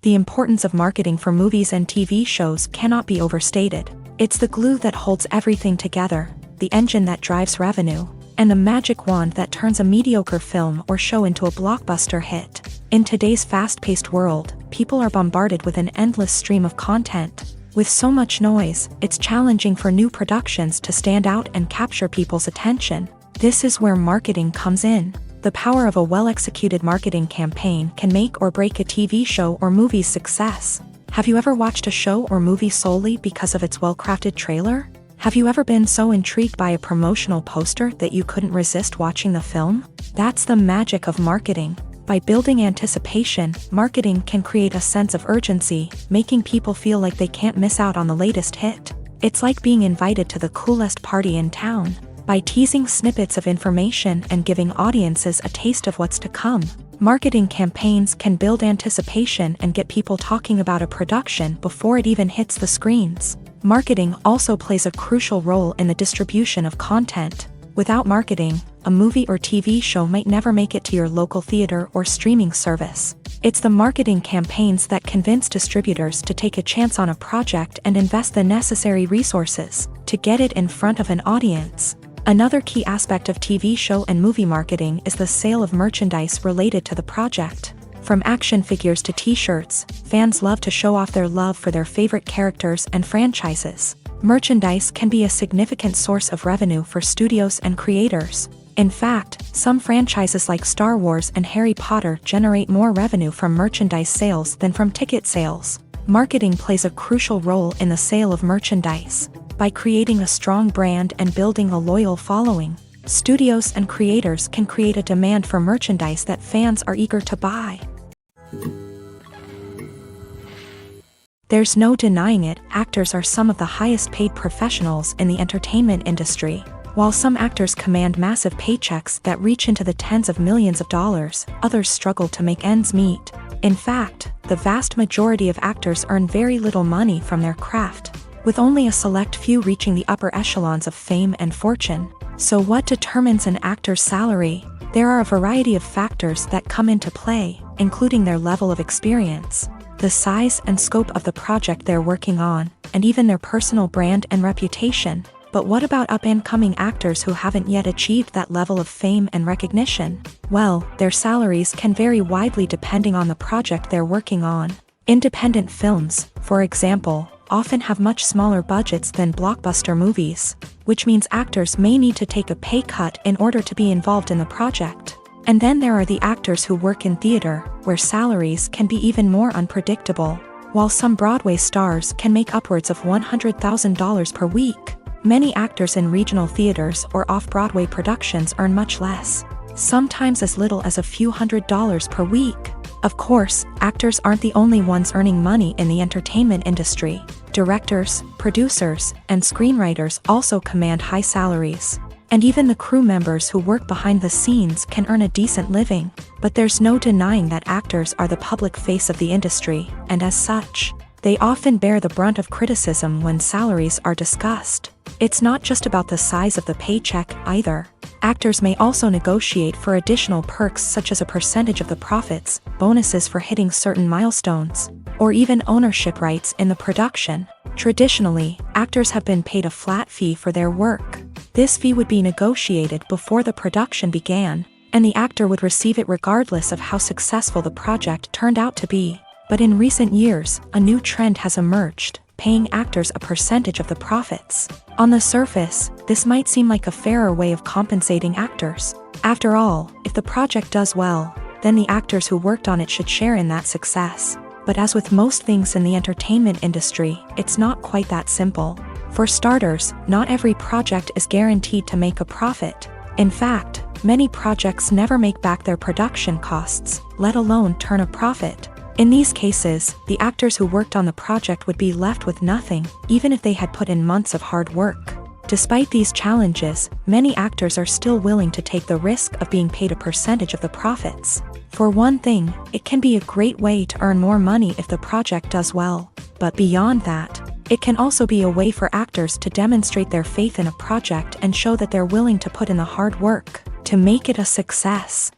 The importance of marketing for movies and TV shows cannot be overstated. It's the glue that holds everything together, the engine that drives revenue, and the magic wand that turns a mediocre film or show into a blockbuster hit. In today's fast-paced world, people are bombarded with an endless stream of content. With so much noise, it's challenging for new productions to stand out and capture people's attention. This is where marketing comes in. The power of a well-executed marketing campaign can make or break a TV show or movie's success. Have you ever watched a show or movie solely because of its well-crafted trailer? Have you ever been so intrigued by a promotional poster that you couldn't resist watching the film? That's the magic of marketing. By building anticipation, marketing can create a sense of urgency, making people feel like they can't miss out on the latest hit. It's like being invited to the coolest party in town. By teasing snippets of information and giving audiences a taste of what's to come, marketing campaigns can build anticipation and get people talking about a production before it even hits the screens. Marketing also plays a crucial role in the distribution of content. Without marketing, a movie or TV show might never make it to your local theater or streaming service. It's the marketing campaigns that convince distributors to take a chance on a project and invest the necessary resources to get it in front of an audience. Another key aspect of TV show and movie marketing is the sale of merchandise related to the project. From action figures to t-shirts, fans love to show off their love for their favorite characters and franchises. Merchandise can be a significant source of revenue for studios and creators. In fact, some franchises like Star Wars and Harry Potter generate more revenue from merchandise sales than from ticket sales. Marketing plays a crucial role in the sale of merchandise. By creating a strong brand and building a loyal following, studios and creators can create a demand for merchandise that fans are eager to buy. There's no denying it, actors are some of the highest paid professionals in the entertainment industry. While some actors command massive paychecks that reach into the tens of millions of dollars, others struggle to make ends meet. In fact, the vast majority of actors earn very little money from their craft, with only a select few reaching the upper echelons of fame and fortune. So what determines an actor's salary? There are a variety of factors that come into play, including their level of experience, the size and scope of the project they're working on, and even their personal brand and reputation. But what about up-and-coming actors who haven't yet achieved that level of fame and recognition? Well, their salaries can vary widely depending on the project they're working on. Independent films, for example, often have much smaller budgets than blockbuster movies, which means actors may need to take a pay cut in order to be involved in the project. And then there are the actors who work in theater, where salaries can be even more unpredictable. While some Broadway stars can make upwards of $100,000 per week, many actors in regional theaters or off-Broadway productions earn much less, sometimes as little as a few $100s per week. Of course, actors aren't the only ones earning money in the entertainment industry. Directors, producers, and screenwriters also command high salaries. And even the crew members who work behind the scenes can earn a decent living. But there's no denying that actors are the public face of the industry, and as such, they often bear the brunt of criticism when salaries are discussed. It's not just about the size of the paycheck, either. Actors may also negotiate for additional perks such as a percentage of the profits, bonuses for hitting certain milestones, or even ownership rights in the production. Traditionally, actors have been paid a flat fee for their work. This fee would be negotiated before the production began, and the actor would receive it regardless of how successful the project turned out to be. But in recent years, a new trend has emerged, paying actors a percentage of the profits. On the surface, this might seem like a fairer way of compensating actors. After all, if the project does well, then the actors who worked on it should share in that success. But as with most things in the entertainment industry, it's not quite that simple. For starters, not every project is guaranteed to make a profit. In fact, many projects never make back their production costs, let alone turn a profit. In these cases, the actors who worked on the project would be left with nothing, even if they had put in months of hard work. Despite these challenges, many actors are still willing to take the risk of being paid a percentage of the profits. For one thing, it can be a great way to earn more money if the project does well. But beyond that, it can also be a way for actors to demonstrate their faith in a project and show that they're willing to put in the hard work to make it a success.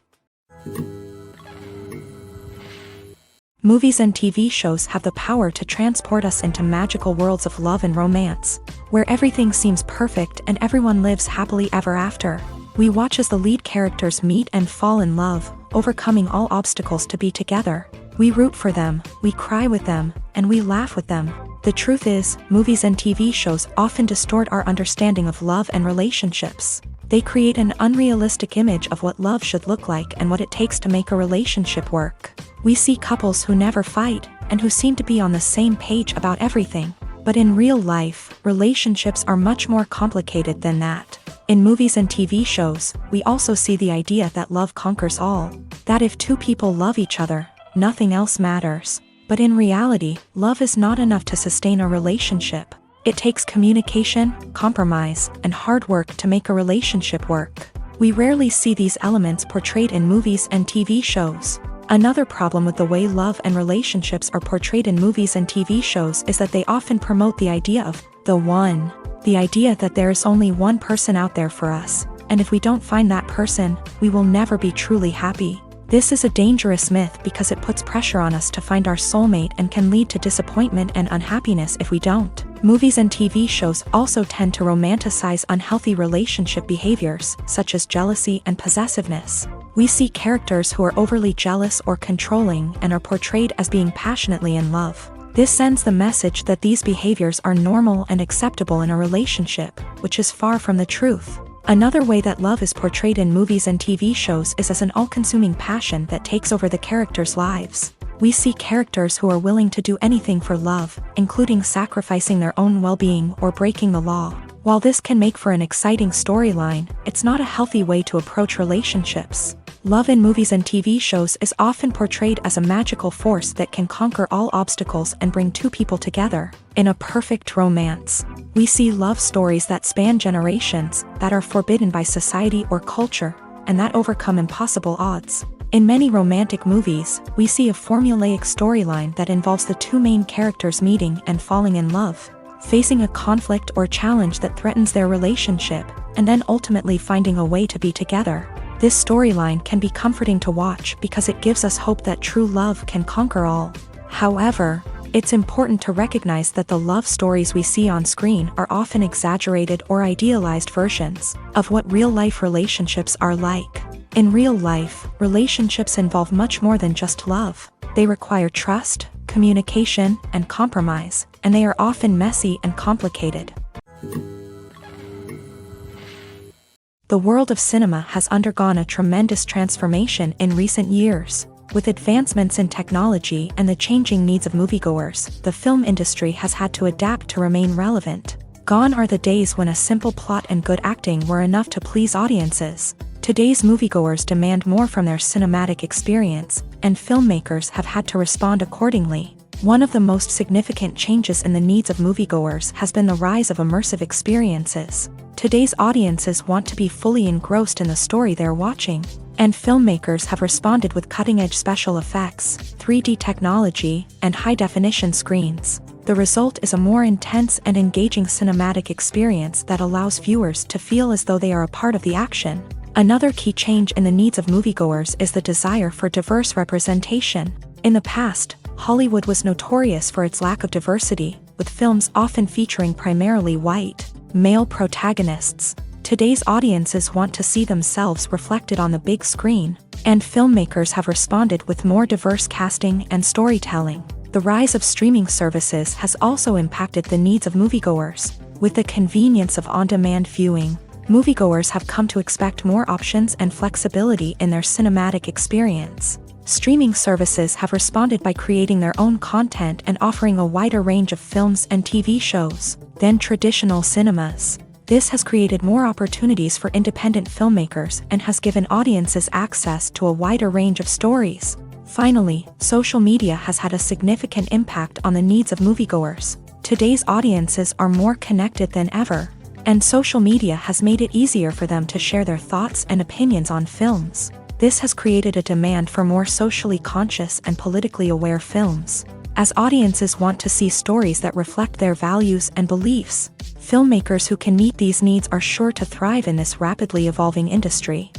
Movies and TV shows have the power to transport us into magical worlds of love and romance, where everything seems perfect and everyone lives happily ever after. We watch as the lead characters meet and fall in love, overcoming all obstacles to be together. We root for them, we cry with them, and we laugh with them. The truth is, movies and TV shows often distort our understanding of love and relationships. They create an unrealistic image of what love should look like and what it takes to make a relationship work. We see couples who never fight, and who seem to be on the same page about everything. But in real life, relationships are much more complicated than that. In movies and TV shows, we also see the idea that love conquers all. That if two people love each other, nothing else matters. But in reality, love is not enough to sustain a relationship. It takes communication, compromise, and hard work to make a relationship work. We rarely see these elements portrayed in movies and TV shows. Another problem with the way love and relationships are portrayed in movies and TV shows is that they often promote the idea of the one. The idea that there is only one person out there for us, and if we don't find that person, we will never be truly happy. This is a dangerous myth because it puts pressure on us to find our soulmate and can lead to disappointment and unhappiness if we don't. Movies and TV shows also tend to romanticize unhealthy relationship behaviors, such as jealousy and possessiveness. We see characters who are overly jealous or controlling and are portrayed as being passionately in love. This sends the message that these behaviors are normal and acceptable in a relationship, which is far from the truth. Another way that love is portrayed in movies and TV shows is as an all-consuming passion that takes over the characters' lives. We see characters who are willing to do anything for love, including sacrificing their own well-being or breaking the law. While this can make for an exciting storyline, it's not a healthy way to approach relationships. Love in movies and TV shows is often portrayed as a magical force that can conquer all obstacles and bring two people together. In a perfect romance, we see love stories that span generations, that are forbidden by society or culture, and that overcome impossible odds. In many romantic movies, we see a formulaic storyline that involves the two main characters meeting and falling in love, facing a conflict or challenge that threatens their relationship, and then ultimately finding a way to be together. This storyline can be comforting to watch because it gives us hope that true love can conquer all. However, it's important to recognize that the love stories we see on screen are often exaggerated or idealized versions of what real-life relationships are like. In real life, relationships involve much more than just love. They require trust, communication, and compromise, and they are often messy and complicated. The world of cinema has undergone a tremendous transformation in recent years. With advancements in technology and the changing needs of moviegoers, the film industry has had to adapt to remain relevant. Gone are the days when a simple plot and good acting were enough to please audiences. Today's moviegoers demand more from their cinematic experience, and filmmakers have had to respond accordingly. One of the most significant changes in the needs of moviegoers has been the rise of immersive experiences. Today's audiences want to be fully engrossed in the story they're watching, and filmmakers have responded with cutting-edge special effects, 3D technology, and high-definition screens. The result is a more intense and engaging cinematic experience that allows viewers to feel as though they are a part of the action. Another key change in the needs of moviegoers is the desire for diverse representation. In the past, Hollywood was notorious for its lack of diversity, with films often featuring primarily white, male protagonists. Today's audiences want to see themselves reflected on the big screen, and filmmakers have responded with more diverse casting and storytelling. The rise of streaming services has also impacted the needs of moviegoers. With the convenience of on-demand viewing, moviegoers have come to expect more options and flexibility in their cinematic experience. Streaming services have responded by creating their own content and offering a wider range of films and TV shows than traditional cinemas. This has created more opportunities for independent filmmakers and has given audiences access to a wider range of stories. Finally, social media has had a significant impact on the needs of moviegoers. Today's audiences are more connected than ever, and social media has made it easier for them to share their thoughts and opinions on films. This has created a demand for more socially conscious and politically aware films. As audiences want to see stories that reflect their values and beliefs, filmmakers who can meet these needs are sure to thrive in this rapidly evolving industry.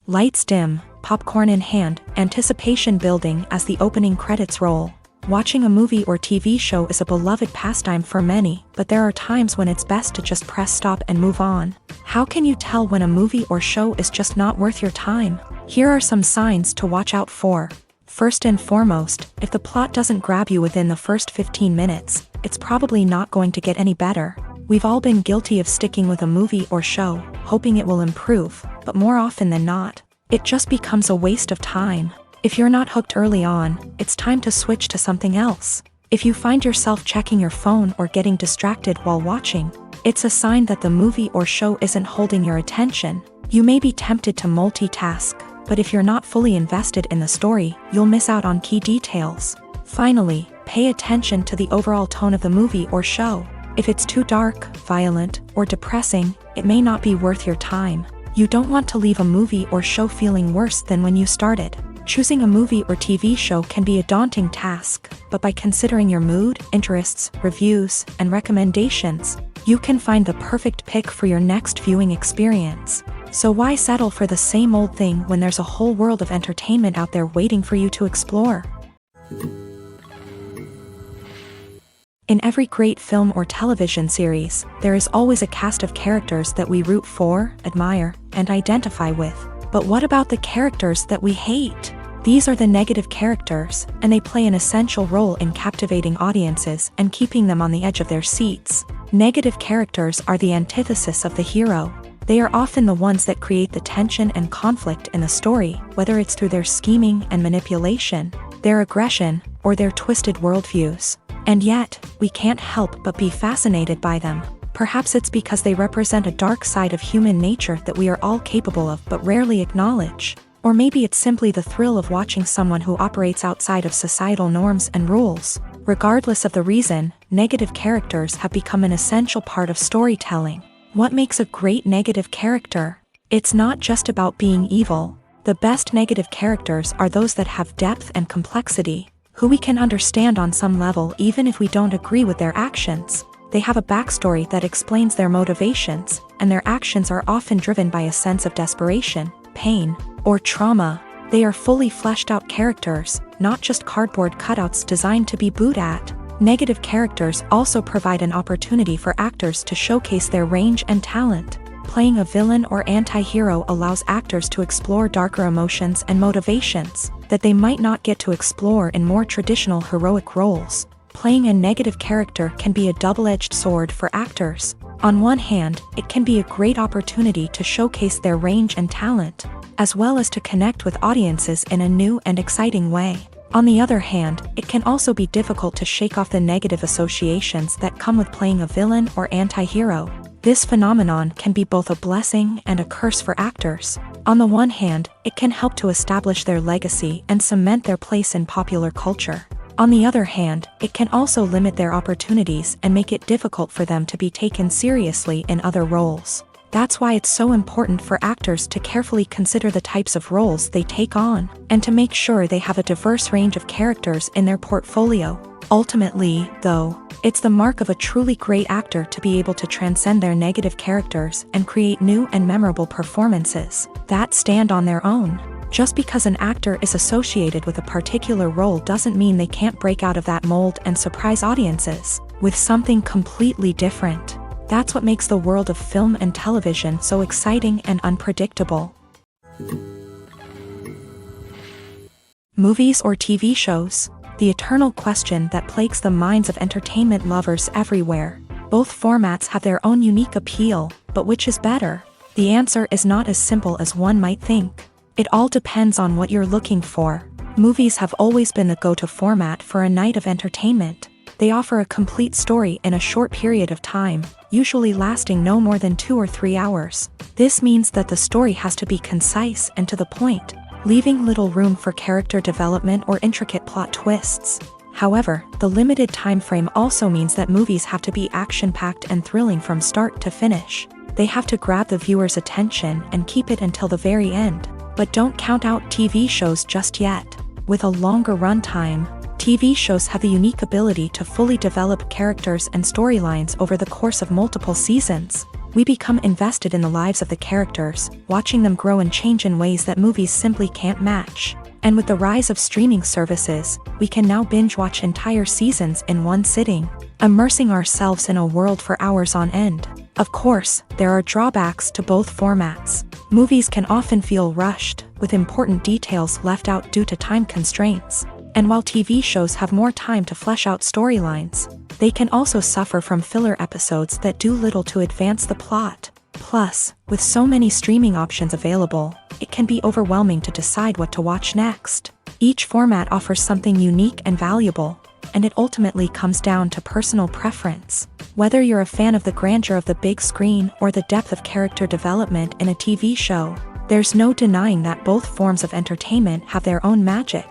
Lights dim, popcorn in hand, anticipation building as the opening credits roll. Watching a movie or TV show is a beloved pastime for many, but there are times when it's best to just press stop and move on. How can you tell when a movie or show is just not worth your time? Here are some signs to watch out for. First and foremost, if the plot doesn't grab you within the first 15 minutes, it's probably not going to get any better. We've all been guilty of sticking with a movie or show, hoping it will improve, but more often than not, it just becomes a waste of time. If you're not hooked early on, it's time to switch to something else. If you find yourself checking your phone or getting distracted while watching, it's a sign that the movie or show isn't holding your attention. You may be tempted to multitask, but if you're not fully invested in the story, you'll miss out on key details. Finally, pay attention to the overall tone of the movie or show. If it's too dark, violent, or depressing, it may not be worth your time. You don't want to leave a movie or show feeling worse than when you started. Choosing a movie or TV show can be a daunting task, but by considering your mood, interests, reviews, and recommendations, you can find the perfect pick for your next viewing experience. So why settle for the same old thing when there's a whole world of entertainment out there waiting for you to explore? In every great film or television series, there is always a cast of characters that we root for, admire, and identify with. But what about the characters that we hate? These are the negative characters, and they play an essential role in captivating audiences and keeping them on the edge of their seats. Negative characters are the antithesis of the hero. They are often the ones that create the tension and conflict in the story, whether it's through their scheming and manipulation, their aggression, or their twisted worldviews. And yet, we can't help but be fascinated by them. Perhaps it's because they represent a dark side of human nature that we are all capable of but rarely acknowledge. Or maybe it's simply the thrill of watching someone who operates outside of societal norms and rules. Regardless of the reason, negative characters have become an essential part of storytelling. What makes a great negative character? It's not just about being evil. The best negative characters are those that have depth and complexity, who we can understand on some level even if we don't agree with their actions. They have a backstory that explains their motivations, and their actions are often driven by a sense of desperation, pain, or trauma. They are fully fleshed out characters, not just cardboard cutouts designed to be booed at. Negative characters also provide an opportunity for actors to showcase their range and talent. Playing a villain or anti-hero allows actors to explore darker emotions and motivations that they might not get to explore in more traditional heroic roles. Playing a negative character can be a double-edged sword for actors. On one hand, it can be a great opportunity to showcase their range and talent, as well as to connect with audiences in a new and exciting way. On the other hand, it can also be difficult to shake off the negative associations that come with playing a villain or anti-hero. This phenomenon can be both a blessing and a curse for actors. On the one hand, it can help to establish their legacy and cement their place in popular culture. On the other hand, it can also limit their opportunities and make it difficult for them to be taken seriously in other roles. That's why it's so important for actors to carefully consider the types of roles they take on, and to make sure they have a diverse range of characters in their portfolio. Ultimately, though, it's the mark of a truly great actor to be able to transcend their negative characters and create new and memorable performances that stand on their own. Just because an actor is associated with a particular role doesn't mean they can't break out of that mold and surprise audiences with something completely different. That's what makes the world of film and television so exciting and unpredictable. Movies or TV shows? The eternal question that plagues the minds of entertainment lovers everywhere. Both formats have their own unique appeal, but which is better? The answer is not as simple as one might think. It all depends on what you're looking for. Movies have always been the go-to format for a night of entertainment. They offer a complete story in a short period of time, usually lasting no more than 2 or 3 hours. This means that the story has to be concise and to the point, leaving little room for character development or intricate plot twists. However, the limited time frame also means that movies have to be action-packed and thrilling from start to finish. They have to grab the viewer's attention and keep it until the very end. But don't count out TV shows just yet. With a longer runtime, TV shows have the unique ability to fully develop characters and storylines over the course of multiple seasons. We become invested in the lives of the characters, watching them grow and change in ways that movies simply can't match. And with the rise of streaming services, we can now binge-watch entire seasons in one sitting, immersing ourselves in a world for hours on end. Of course, there are drawbacks to both formats. Movies can often feel rushed, with important details left out due to time constraints. And while TV shows have more time to flesh out storylines, they can also suffer from filler episodes that do little to advance the plot. Plus, with so many streaming options available, it can be overwhelming to decide what to watch next. Each format offers something unique and valuable, and it ultimately comes down to personal preference. Whether you're a fan of the grandeur of the big screen or the depth of character development in a TV show, there's no denying that both forms of entertainment have their own magic.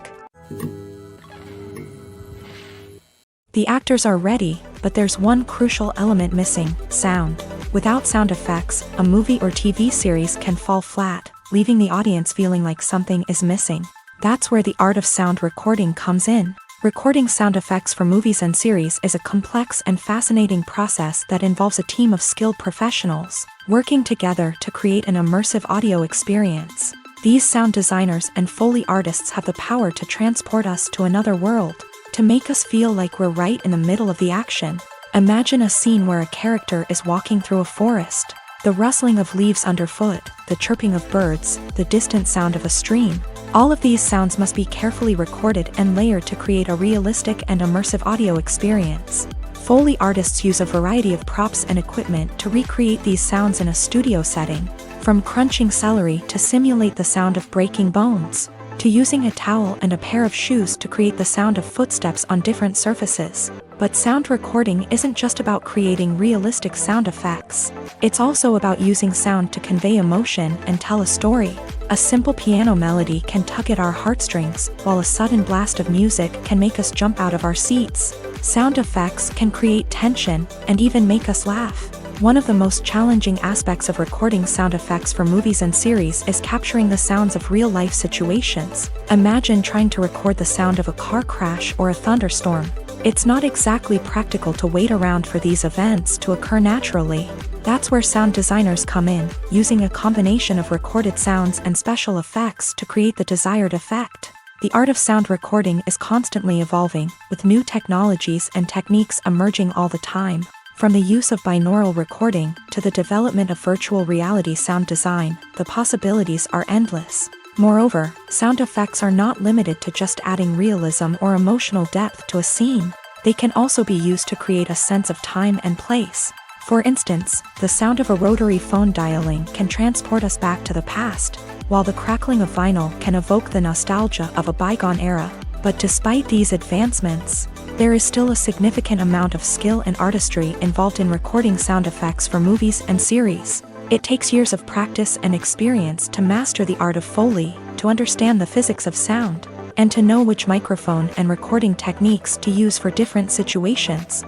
The actors are ready, but there's one crucial element missing: sound. Without sound effects, a movie or TV series can fall flat, leaving the audience feeling like something is missing. That's where the art of sound recording comes in. Recording sound effects for movies and series is a complex and fascinating process that involves a team of skilled professionals working together to create an immersive audio experience. These sound designers and Foley artists have the power to transport us to another world, to make us feel like we're right in the middle of the action. Imagine a scene where a character is walking through a forest. The rustling of leaves underfoot, the chirping of birds, the distant sound of a stream. All of these sounds must be carefully recorded and layered to create a realistic and immersive audio experience. Foley artists use a variety of props and equipment to recreate these sounds in a studio setting, from crunching celery to simulate the sound of breaking bones, to using a towel and a pair of shoes to create the sound of footsteps on different surfaces. But sound recording isn't just about creating realistic sound effects. It's also about using sound to convey emotion and tell a story. A simple piano melody can tug at our heartstrings, while a sudden blast of music can make us jump out of our seats. Sound effects can create tension and even make us laugh. One of the most challenging aspects of recording sound effects for movies and series is capturing the sounds of real-life situations. Imagine trying to record the sound of a car crash or a thunderstorm. It's not exactly practical to wait around for these events to occur naturally. That's where sound designers come in, using a combination of recorded sounds and special effects to create the desired effect. The art of sound recording is constantly evolving, with new technologies and techniques emerging all the time. From the use of binaural recording to the development of virtual reality sound design, the possibilities are endless. Moreover, sound effects are not limited to just adding realism or emotional depth to a scene. They can also be used to create a sense of time and place. For instance, the sound of a rotary phone dialing can transport us back to the past, while the crackling of vinyl can evoke the nostalgia of a bygone era. But despite these advancements, there is still a significant amount of skill and artistry involved in recording sound effects for movies and series. It takes years of practice and experience to master the art of Foley, to understand the physics of sound, and to know which microphone and recording techniques to use for different situations.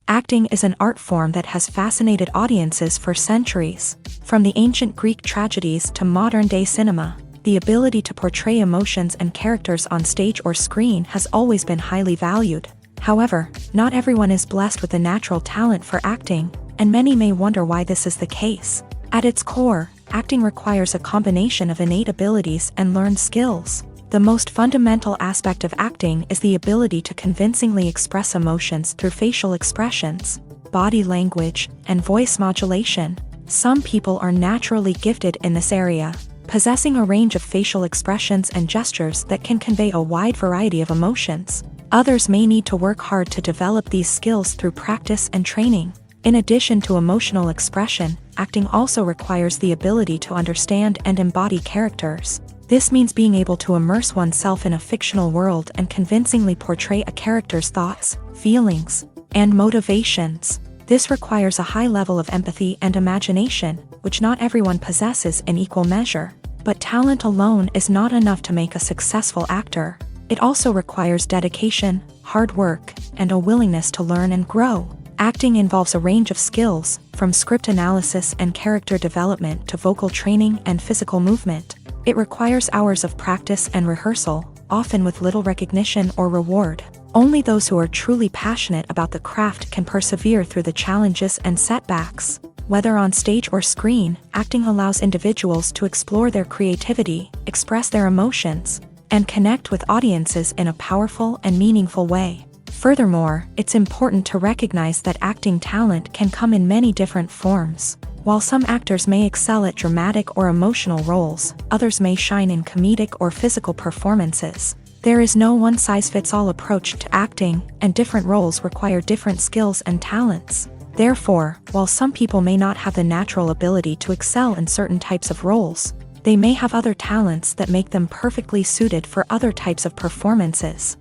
Acting is an art form that has fascinated audiences for centuries. From the ancient Greek tragedies to modern-day cinema, the ability to portray emotions and characters on stage or screen has always been highly valued. However, not everyone is blessed with a natural talent for acting, and many may wonder why this is the case. At its core, acting requires a combination of innate abilities and learned skills. The most fundamental aspect of acting is the ability to convincingly express emotions through facial expressions, body language, and voice modulation. Some people are naturally gifted in this area, possessing a range of facial expressions and gestures that can convey a wide variety of emotions. Others may need to work hard to develop these skills through practice and training. In addition to emotional expression, acting also requires the ability to understand and embody characters. This means being able to immerse oneself in a fictional world and convincingly portray a character's thoughts, feelings, and motivations. This requires a high level of empathy and imagination, which not everyone possesses in equal measure. But talent alone is not enough to make a successful actor. It also requires dedication, hard work, and a willingness to learn and grow. Acting involves a range of skills, from script analysis and character development to vocal training and physical movement. It requires hours of practice and rehearsal, often with little recognition or reward. Only those who are truly passionate about the craft can persevere through the challenges and setbacks. Whether on stage or screen, acting allows individuals to explore their creativity, express their emotions, and connect with audiences in a powerful and meaningful way. Furthermore, it's important to recognize that acting talent can come in many different forms. While some actors may excel at dramatic or emotional roles, others may shine in comedic or physical performances. There is no one-size-fits-all approach to acting, and different roles require different skills and talents. Therefore, while some people may not have the natural ability to excel in certain types of roles, they may have other talents that make them perfectly suited for other types of performances.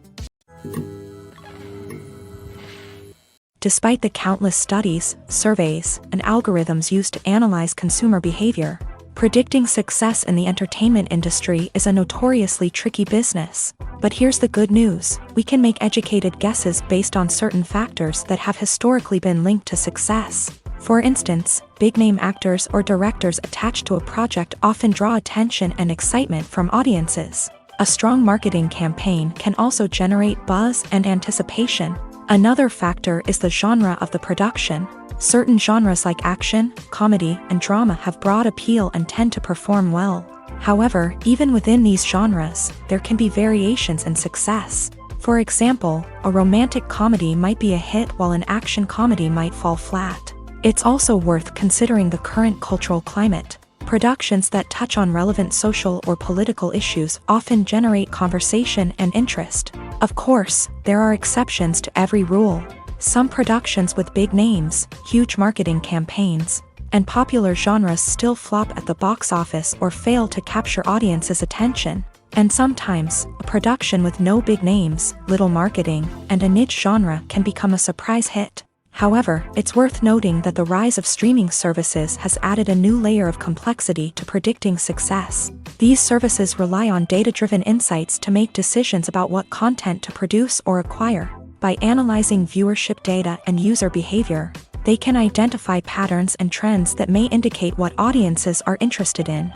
Despite the countless studies, surveys, and algorithms used to analyze consumer behavior, predicting success in the entertainment industry is a notoriously tricky business. But here's the good news: we can make educated guesses based on certain factors that have historically been linked to success. For instance, big-name actors or directors attached to a project often draw attention and excitement from audiences. A strong marketing campaign can also generate buzz and anticipation. Another factor is the genre of the production. Certain genres like action, comedy, and drama have broad appeal and tend to perform well. However, even within these genres, there can be variations in success. For example, a romantic comedy might be a hit while an action comedy might fall flat. It's also worth considering the current cultural climate. Productions that touch on relevant social or political issues often generate conversation and interest. Of course, there are exceptions to every rule. Some productions with big names, huge marketing campaigns, and popular genres still flop at the box office or fail to capture audiences' attention. And sometimes, a production with no big names, little marketing, and a niche genre can become a surprise hit. However, it's worth noting that the rise of streaming services has added a new layer of complexity to predicting success. These services rely on data-driven insights to make decisions about what content to produce or acquire. By analyzing viewership data and user behavior, they can identify patterns and trends that may indicate what audiences are interested in.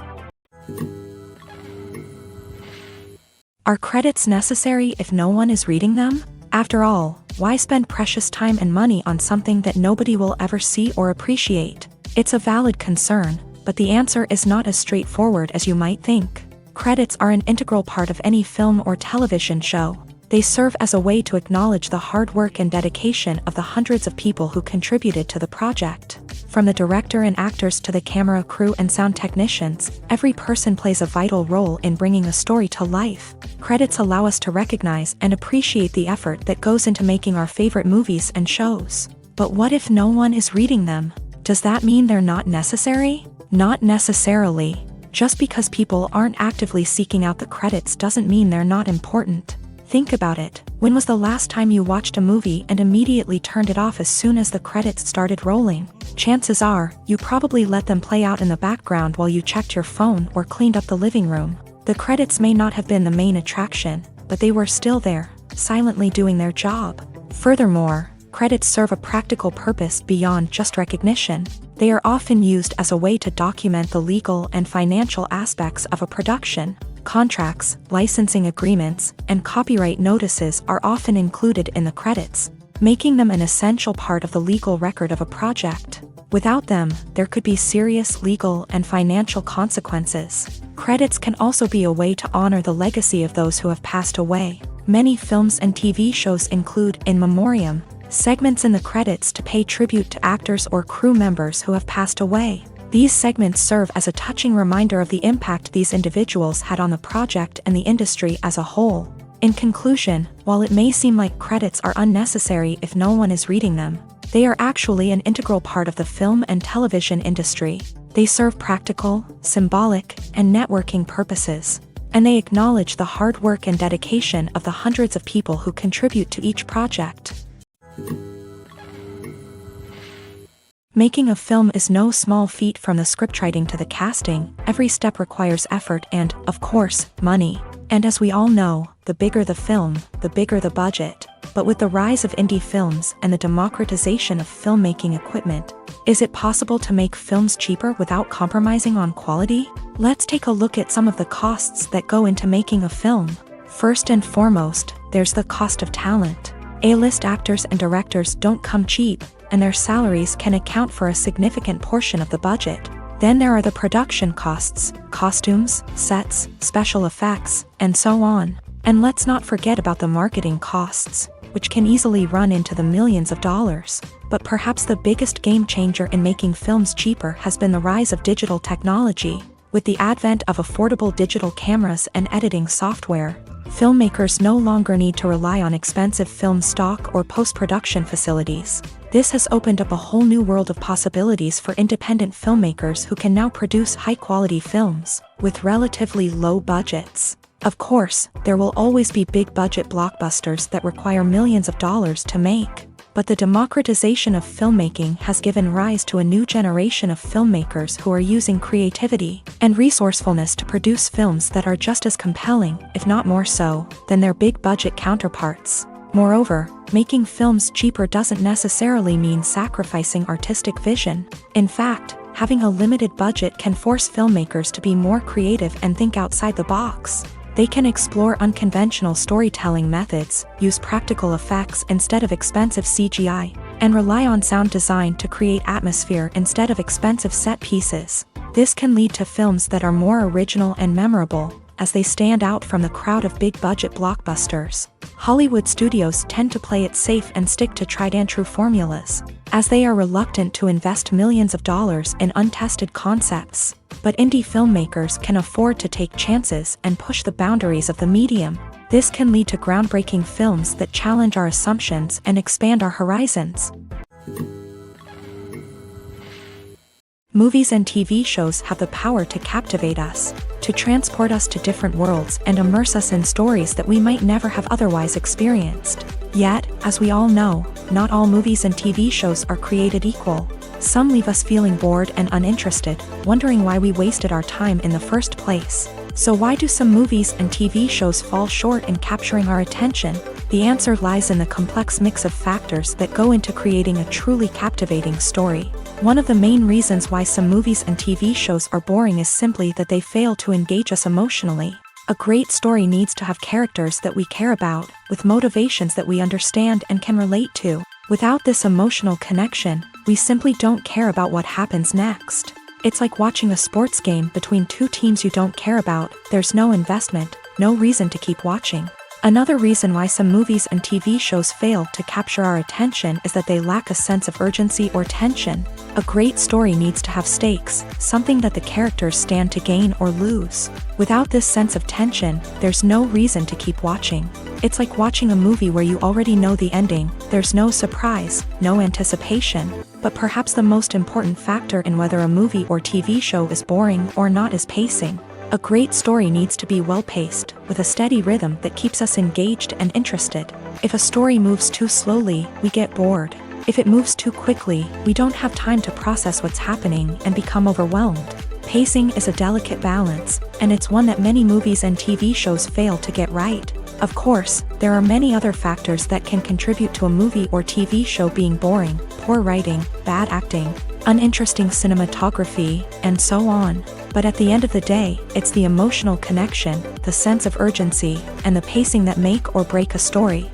Are credits necessary if no one is reading them? After all, why spend precious time and money on something that nobody will ever see or appreciate? It's a valid concern, but the answer is not as straightforward as you might think. Credits are an integral part of any film or television show. They serve as a way to acknowledge the hard work and dedication of the hundreds of people who contributed to the project. From the director and actors to the camera crew and sound technicians, every person plays a vital role in bringing a story to life. Credits allow us to recognize and appreciate the effort that goes into making our favorite movies and shows. But what if no one is reading them? Does that mean they're not necessary? Not necessarily. Just because people aren't actively seeking out the credits doesn't mean they're not important. Think about it. When was the last time you watched a movie and immediately turned it off as soon as the credits started rolling? Chances are, you probably let them play out in the background while you checked your phone or cleaned up the living room. The credits may not have been the main attraction, but they were still there, silently doing their job. Furthermore, credits serve a practical purpose beyond just recognition. They are often used as a way to document the legal and financial aspects of a production. Contracts, licensing agreements, and copyright notices are often included in the credits, making them an essential part of the legal record of a project. Without them, there could be serious legal and financial consequences. Credits can also be a way to honor the legacy of those who have passed away. Many films and TV shows include in memoriam segments in the credits to pay tribute to actors or crew members who have passed away. These segments serve as a touching reminder of the impact these individuals had on the project and the industry as a whole. In conclusion, while it may seem like credits are unnecessary if no one is reading them, they are actually an integral part of the film and television industry. They serve practical, symbolic, and networking purposes, and they acknowledge the hard work and dedication of the hundreds of people who contribute to each project. Making a film is no small feat. From the scriptwriting to the casting, every step requires effort and, of course, money. And as we all know, the bigger the film, the bigger the budget. But with the rise of indie films and the democratization of filmmaking equipment, is it possible to make films cheaper without compromising on quality? Let's take a look at some of the costs that go into making a film. First and foremost, there's the cost of talent. A-list actors and directors don't come cheap, and their salaries can account for a significant portion of the budget. Then there are the production costs, costumes, sets, special effects, and so on. And let's not forget about the marketing costs, which can easily run into the millions of dollars. But perhaps the biggest game changer in making films cheaper has been the rise of digital technology. With the advent of affordable digital cameras and editing software, filmmakers no longer need to rely on expensive film stock or post-production facilities. This has opened up a whole new world of possibilities for independent filmmakers who can now produce high-quality films with relatively low budgets. Of course, there will always be big-budget blockbusters that require millions of dollars to make. But the democratization of filmmaking has given rise to a new generation of filmmakers who are using creativity and resourcefulness to produce films that are just as compelling, if not more so, than their big-budget counterparts. Moreover, making films cheaper doesn't necessarily mean sacrificing artistic vision. In fact, having a limited budget can force filmmakers to be more creative and think outside the box. They can explore unconventional storytelling methods, use practical effects instead of expensive CGI, and rely on sound design to create atmosphere instead of expensive set pieces. This can lead to films that are more original and memorable, as they stand out from the crowd of big-budget blockbusters. Hollywood studios tend to play it safe and stick to tried-and-true formulas, as they are reluctant to invest millions of dollars in untested concepts. But indie filmmakers can afford to take chances and push the boundaries of the medium. This can lead to groundbreaking films that challenge our assumptions and expand our horizons. Movies and TV shows have the power to captivate us, to transport us to different worlds and immerse us in stories that we might never have otherwise experienced. Yet, as we all know, not all movies and TV shows are created equal. Some leave us feeling bored and uninterested, wondering why we wasted our time in the first place. So why do some movies and TV shows fall short in capturing our attention? The answer lies in the complex mix of factors that go into creating a truly captivating story. One of the main reasons why some movies and TV shows are boring is simply that they fail to engage us emotionally. A great story needs to have characters that we care about, with motivations that we understand and can relate to. Without this emotional connection, we simply don't care about what happens next. It's like watching a sports game between two teams you don't care about. There's no investment, no reason to keep watching. Another reason why some movies and TV shows fail to capture our attention is that they lack a sense of urgency or tension. A great story needs to have stakes, something that the characters stand to gain or lose. Without this sense of tension, there's no reason to keep watching. It's like watching a movie where you already know the ending. There's no surprise, no anticipation. But perhaps the most important factor in whether a movie or TV show is boring or not is pacing. A great story needs to be well-paced, with a steady rhythm that keeps us engaged and interested. If a story moves too slowly, we get bored. If it moves too quickly, we don't have time to process what's happening and become overwhelmed. Pacing is a delicate balance, and it's one that many movies and TV shows fail to get right. Of course, there are many other factors that can contribute to a movie or TV show being boring: poor writing, bad acting, uninteresting cinematography, and so on. But at the end of the day, it's the emotional connection, the sense of urgency, and the pacing that make or break a story.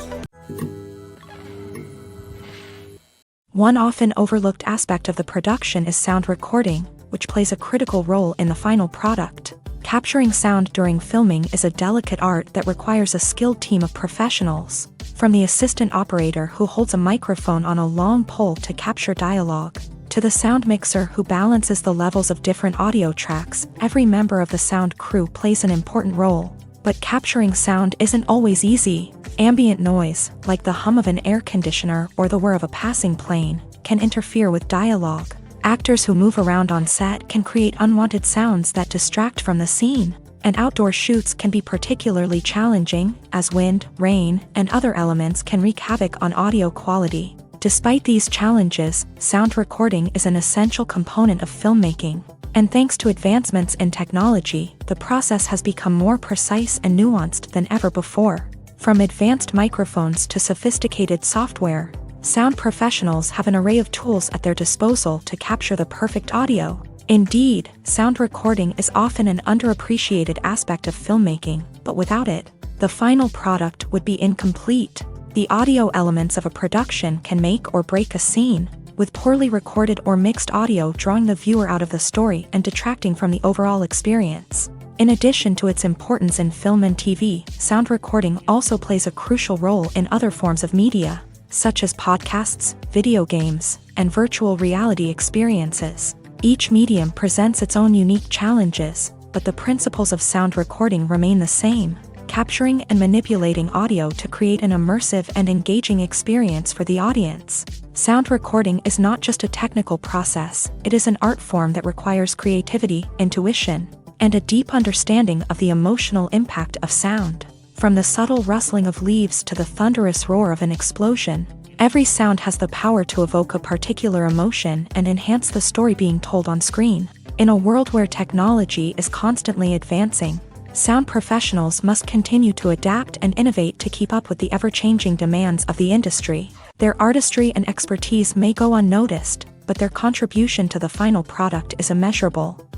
One often overlooked aspect of the production is sound recording, which plays a critical role in the final product. Capturing sound during filming is a delicate art that requires a skilled team of professionals. From the assistant operator who holds a microphone on a long pole to capture dialogue, to the sound mixer who balances the levels of different audio tracks, every member of the sound crew plays an important role. But capturing sound isn't always easy. Ambient noise, like the hum of an air conditioner or the whir of a passing plane, can interfere with dialogue. Actors who move around on set can create unwanted sounds that distract from the scene. And outdoor shoots can be particularly challenging, as wind, rain, and other elements can wreak havoc on audio quality. Despite these challenges, sound recording is an essential component of filmmaking. And thanks to advancements in technology, the process has become more precise and nuanced than ever before. From advanced microphones to sophisticated software, sound professionals have an array of tools at their disposal to capture the perfect audio. Indeed, sound recording is often an underappreciated aspect of filmmaking, but without it, the final product would be incomplete. The audio elements of a production can make or break a scene, with poorly recorded or mixed audio drawing the viewer out of the story and detracting from the overall experience. In addition to its importance in film and TV, sound recording also plays a crucial role in other forms of media, such as podcasts, video games, and virtual reality experiences. Each medium presents its own unique challenges, but the principles of sound recording remain the same: capturing and manipulating audio to create an immersive and engaging experience for the audience. Sound recording is not just a technical process, it is an art form that requires creativity, intuition, and a deep understanding of the emotional impact of sound. From the subtle rustling of leaves to the thunderous roar of an explosion, every sound has the power to evoke a particular emotion and enhance the story being told on screen. In a world where technology is constantly advancing, sound professionals must continue to adapt and innovate to keep up with the ever-changing demands of the industry. Their artistry and expertise may go unnoticed, but their contribution to the final product is immeasurable.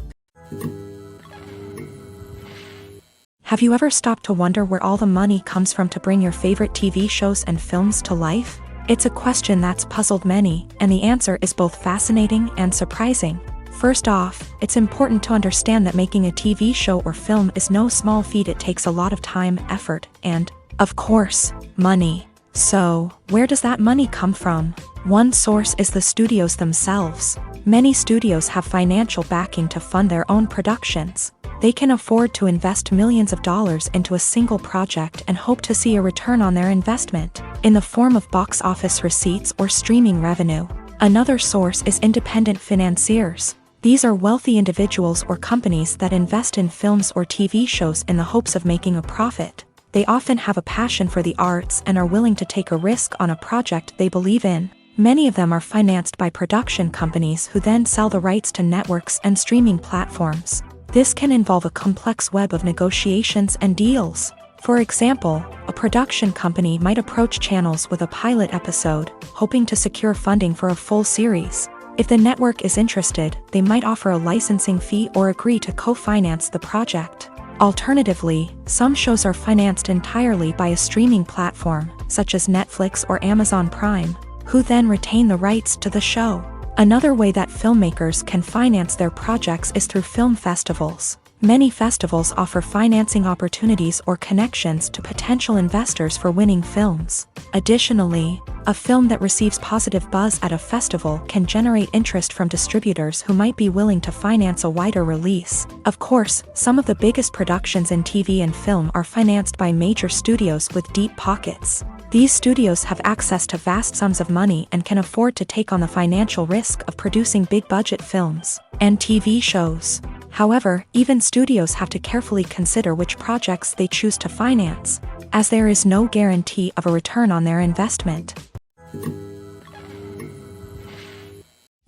Have you ever stopped to wonder where all the money comes from to bring your favorite TV shows and films to life? It's a question that's puzzled many, and the answer is both fascinating and surprising. First off, it's important to understand that making a TV show or film is no small feat. It takes a lot of time, effort, and, of course, money. So, where does that money come from? One source is the studios themselves. Many studios have financial backing to fund their own productions. They can afford to invest millions of dollars into a single project and hope to see a return on their investment, in the form of box office receipts or streaming revenue. Another source is independent financiers. These are wealthy individuals or companies that invest in films or TV shows in the hopes of making a profit. They often have a passion for the arts and are willing to take a risk on a project they believe in. Many of them are financed by production companies who then sell the rights to networks and streaming platforms. This can involve a complex web of negotiations and deals. For example, a production company might approach channels with a pilot episode, hoping to secure funding for a full series. If the network is interested, they might offer a licensing fee or agree to co-finance the project. Alternatively, some shows are financed entirely by a streaming platform, such as Netflix or Amazon Prime, who then retain the rights to the show. Another way that filmmakers can finance their projects is through film festivals. Many festivals offer financing opportunities or connections to potential investors for winning films. Additionally, a film that receives positive buzz at a festival can generate interest from distributors who might be willing to finance a wider release. Of course, some of the biggest productions in TV and film are financed by major studios with deep pockets. These studios have access to vast sums of money and can afford to take on the financial risk of producing big-budget films and TV shows. However, even studios have to carefully consider which projects they choose to finance, as there is no guarantee of a return on their investment.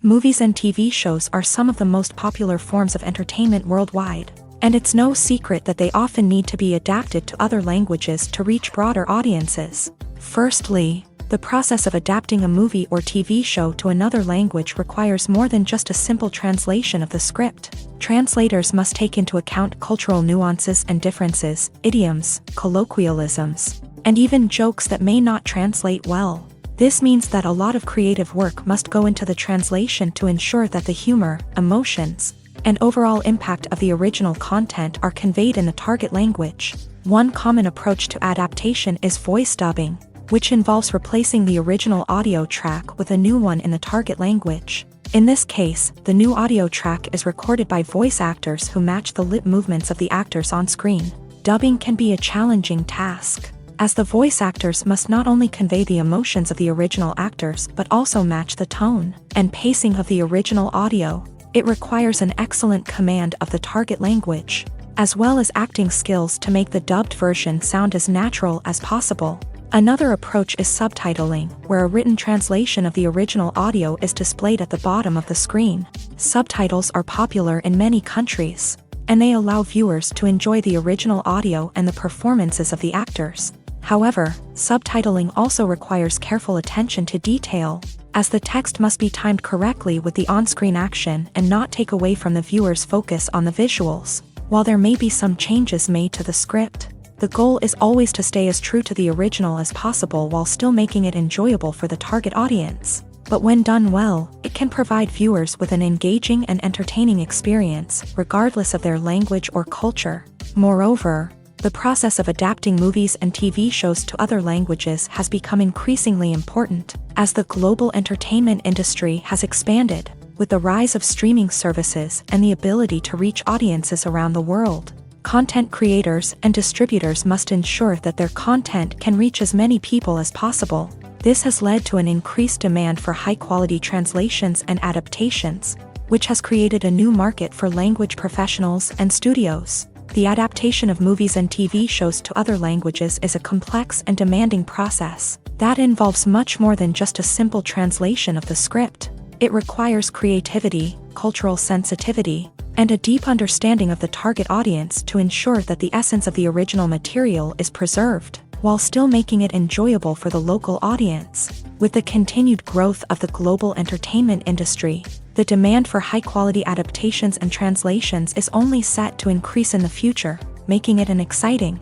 Movies and TV shows are some of the most popular forms of entertainment worldwide, and it's no secret that they often need to be adapted to other languages to reach broader audiences. Firstly, the process of adapting a movie or TV show to another language requires more than just a simple translation of the script. Translators must take into account cultural nuances and differences, idioms, colloquialisms, and even jokes that may not translate well. This means that a lot of creative work must go into the translation to ensure that the humor, emotions, and overall impact of the original content are conveyed in the target language. One common approach to adaptation is voice dubbing, which involves replacing the original audio track with a new one in the target language. In this case, the new audio track is recorded by voice actors who match the lip movements of the actors on screen. Dubbing can be a challenging task, as the voice actors must not only convey the emotions of the original actors but also match the tone and pacing of the original audio. It requires an excellent command of the target language, as well as acting skills to make the dubbed version sound as natural as possible. Another approach is subtitling, where a written translation of the original audio is displayed at the bottom of the screen. Subtitles are popular in many countries, and they allow viewers to enjoy the original audio and the performances of the actors. However, subtitling also requires careful attention to detail, as the text must be timed correctly with the on-screen action and not take away from the viewer's focus on the visuals. While there may be some changes made to the script, the goal is always to stay as true to the original as possible while still making it enjoyable for the target audience. But when done well, it can provide viewers with an engaging and entertaining experience, regardless of their language or culture. Moreover, the process of adapting movies and TV shows to other languages has become increasingly important, as the global entertainment industry has expanded, with the rise of streaming services and the ability to reach audiences around the world. Content creators and distributors must ensure that their content can reach as many people as possible. This has led to an increased demand for high-quality translations and adaptations, which has created a new market for language professionals and studios. The adaptation of movies and TV shows to other languages is a complex and demanding process that involves much more than just a simple translation of the script. It requires creativity, cultural sensitivity, and a deep understanding of the target audience to ensure that the essence of the original material is preserved, while still making it enjoyable for the local audience. With the continued growth of the global entertainment industry, the demand for high-quality adaptations and translations is only set to increase in the future, making it an exciting.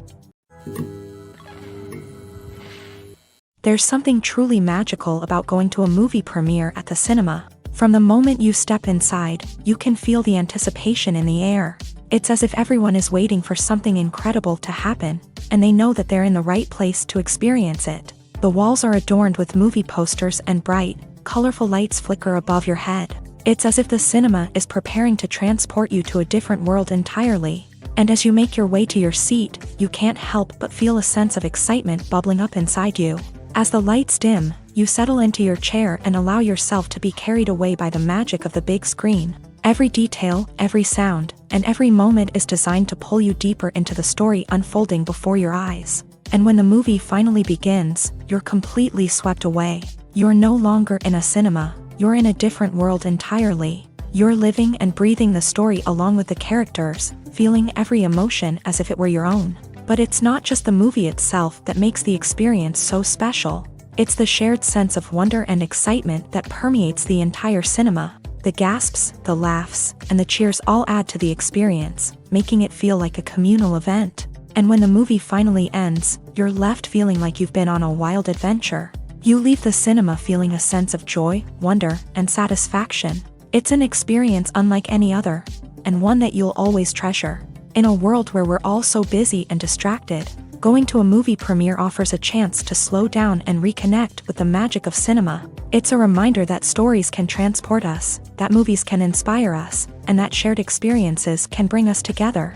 There's something truly magical about going to a movie premiere at the cinema. From the moment you step inside, you can feel the anticipation in the air. It's as if everyone is waiting for something incredible to happen, and they know that they're in the right place to experience it. The walls are adorned with movie posters and bright, colorful lights flicker above your head. It's as if the cinema is preparing to transport you to a different world entirely. And as you make your way to your seat, you can't help but feel a sense of excitement bubbling up inside you. As the lights dim, you settle into your chair and allow yourself to be carried away by the magic of the big screen. Every detail, every sound, and every moment is designed to pull you deeper into the story unfolding before your eyes. And when the movie finally begins, you're completely swept away. You're no longer in a cinema, you're in a different world entirely. You're living and breathing the story along with the characters, feeling every emotion as if it were your own. But it's not just the movie itself that makes the experience so special. It's the shared sense of wonder and excitement that permeates the entire cinema. The gasps, the laughs, and the cheers all add to the experience, making it feel like a communal event. And when the movie finally ends, you're left feeling like you've been on a wild adventure. You leave the cinema feeling a sense of joy, wonder, and satisfaction. It's an experience unlike any other, and one that you'll always treasure. In a world where we're all so busy and distracted, going to a movie premiere offers a chance to slow down and reconnect with the magic of cinema. It's a reminder that stories can transport us, that movies can inspire us, and that shared experiences can bring us together.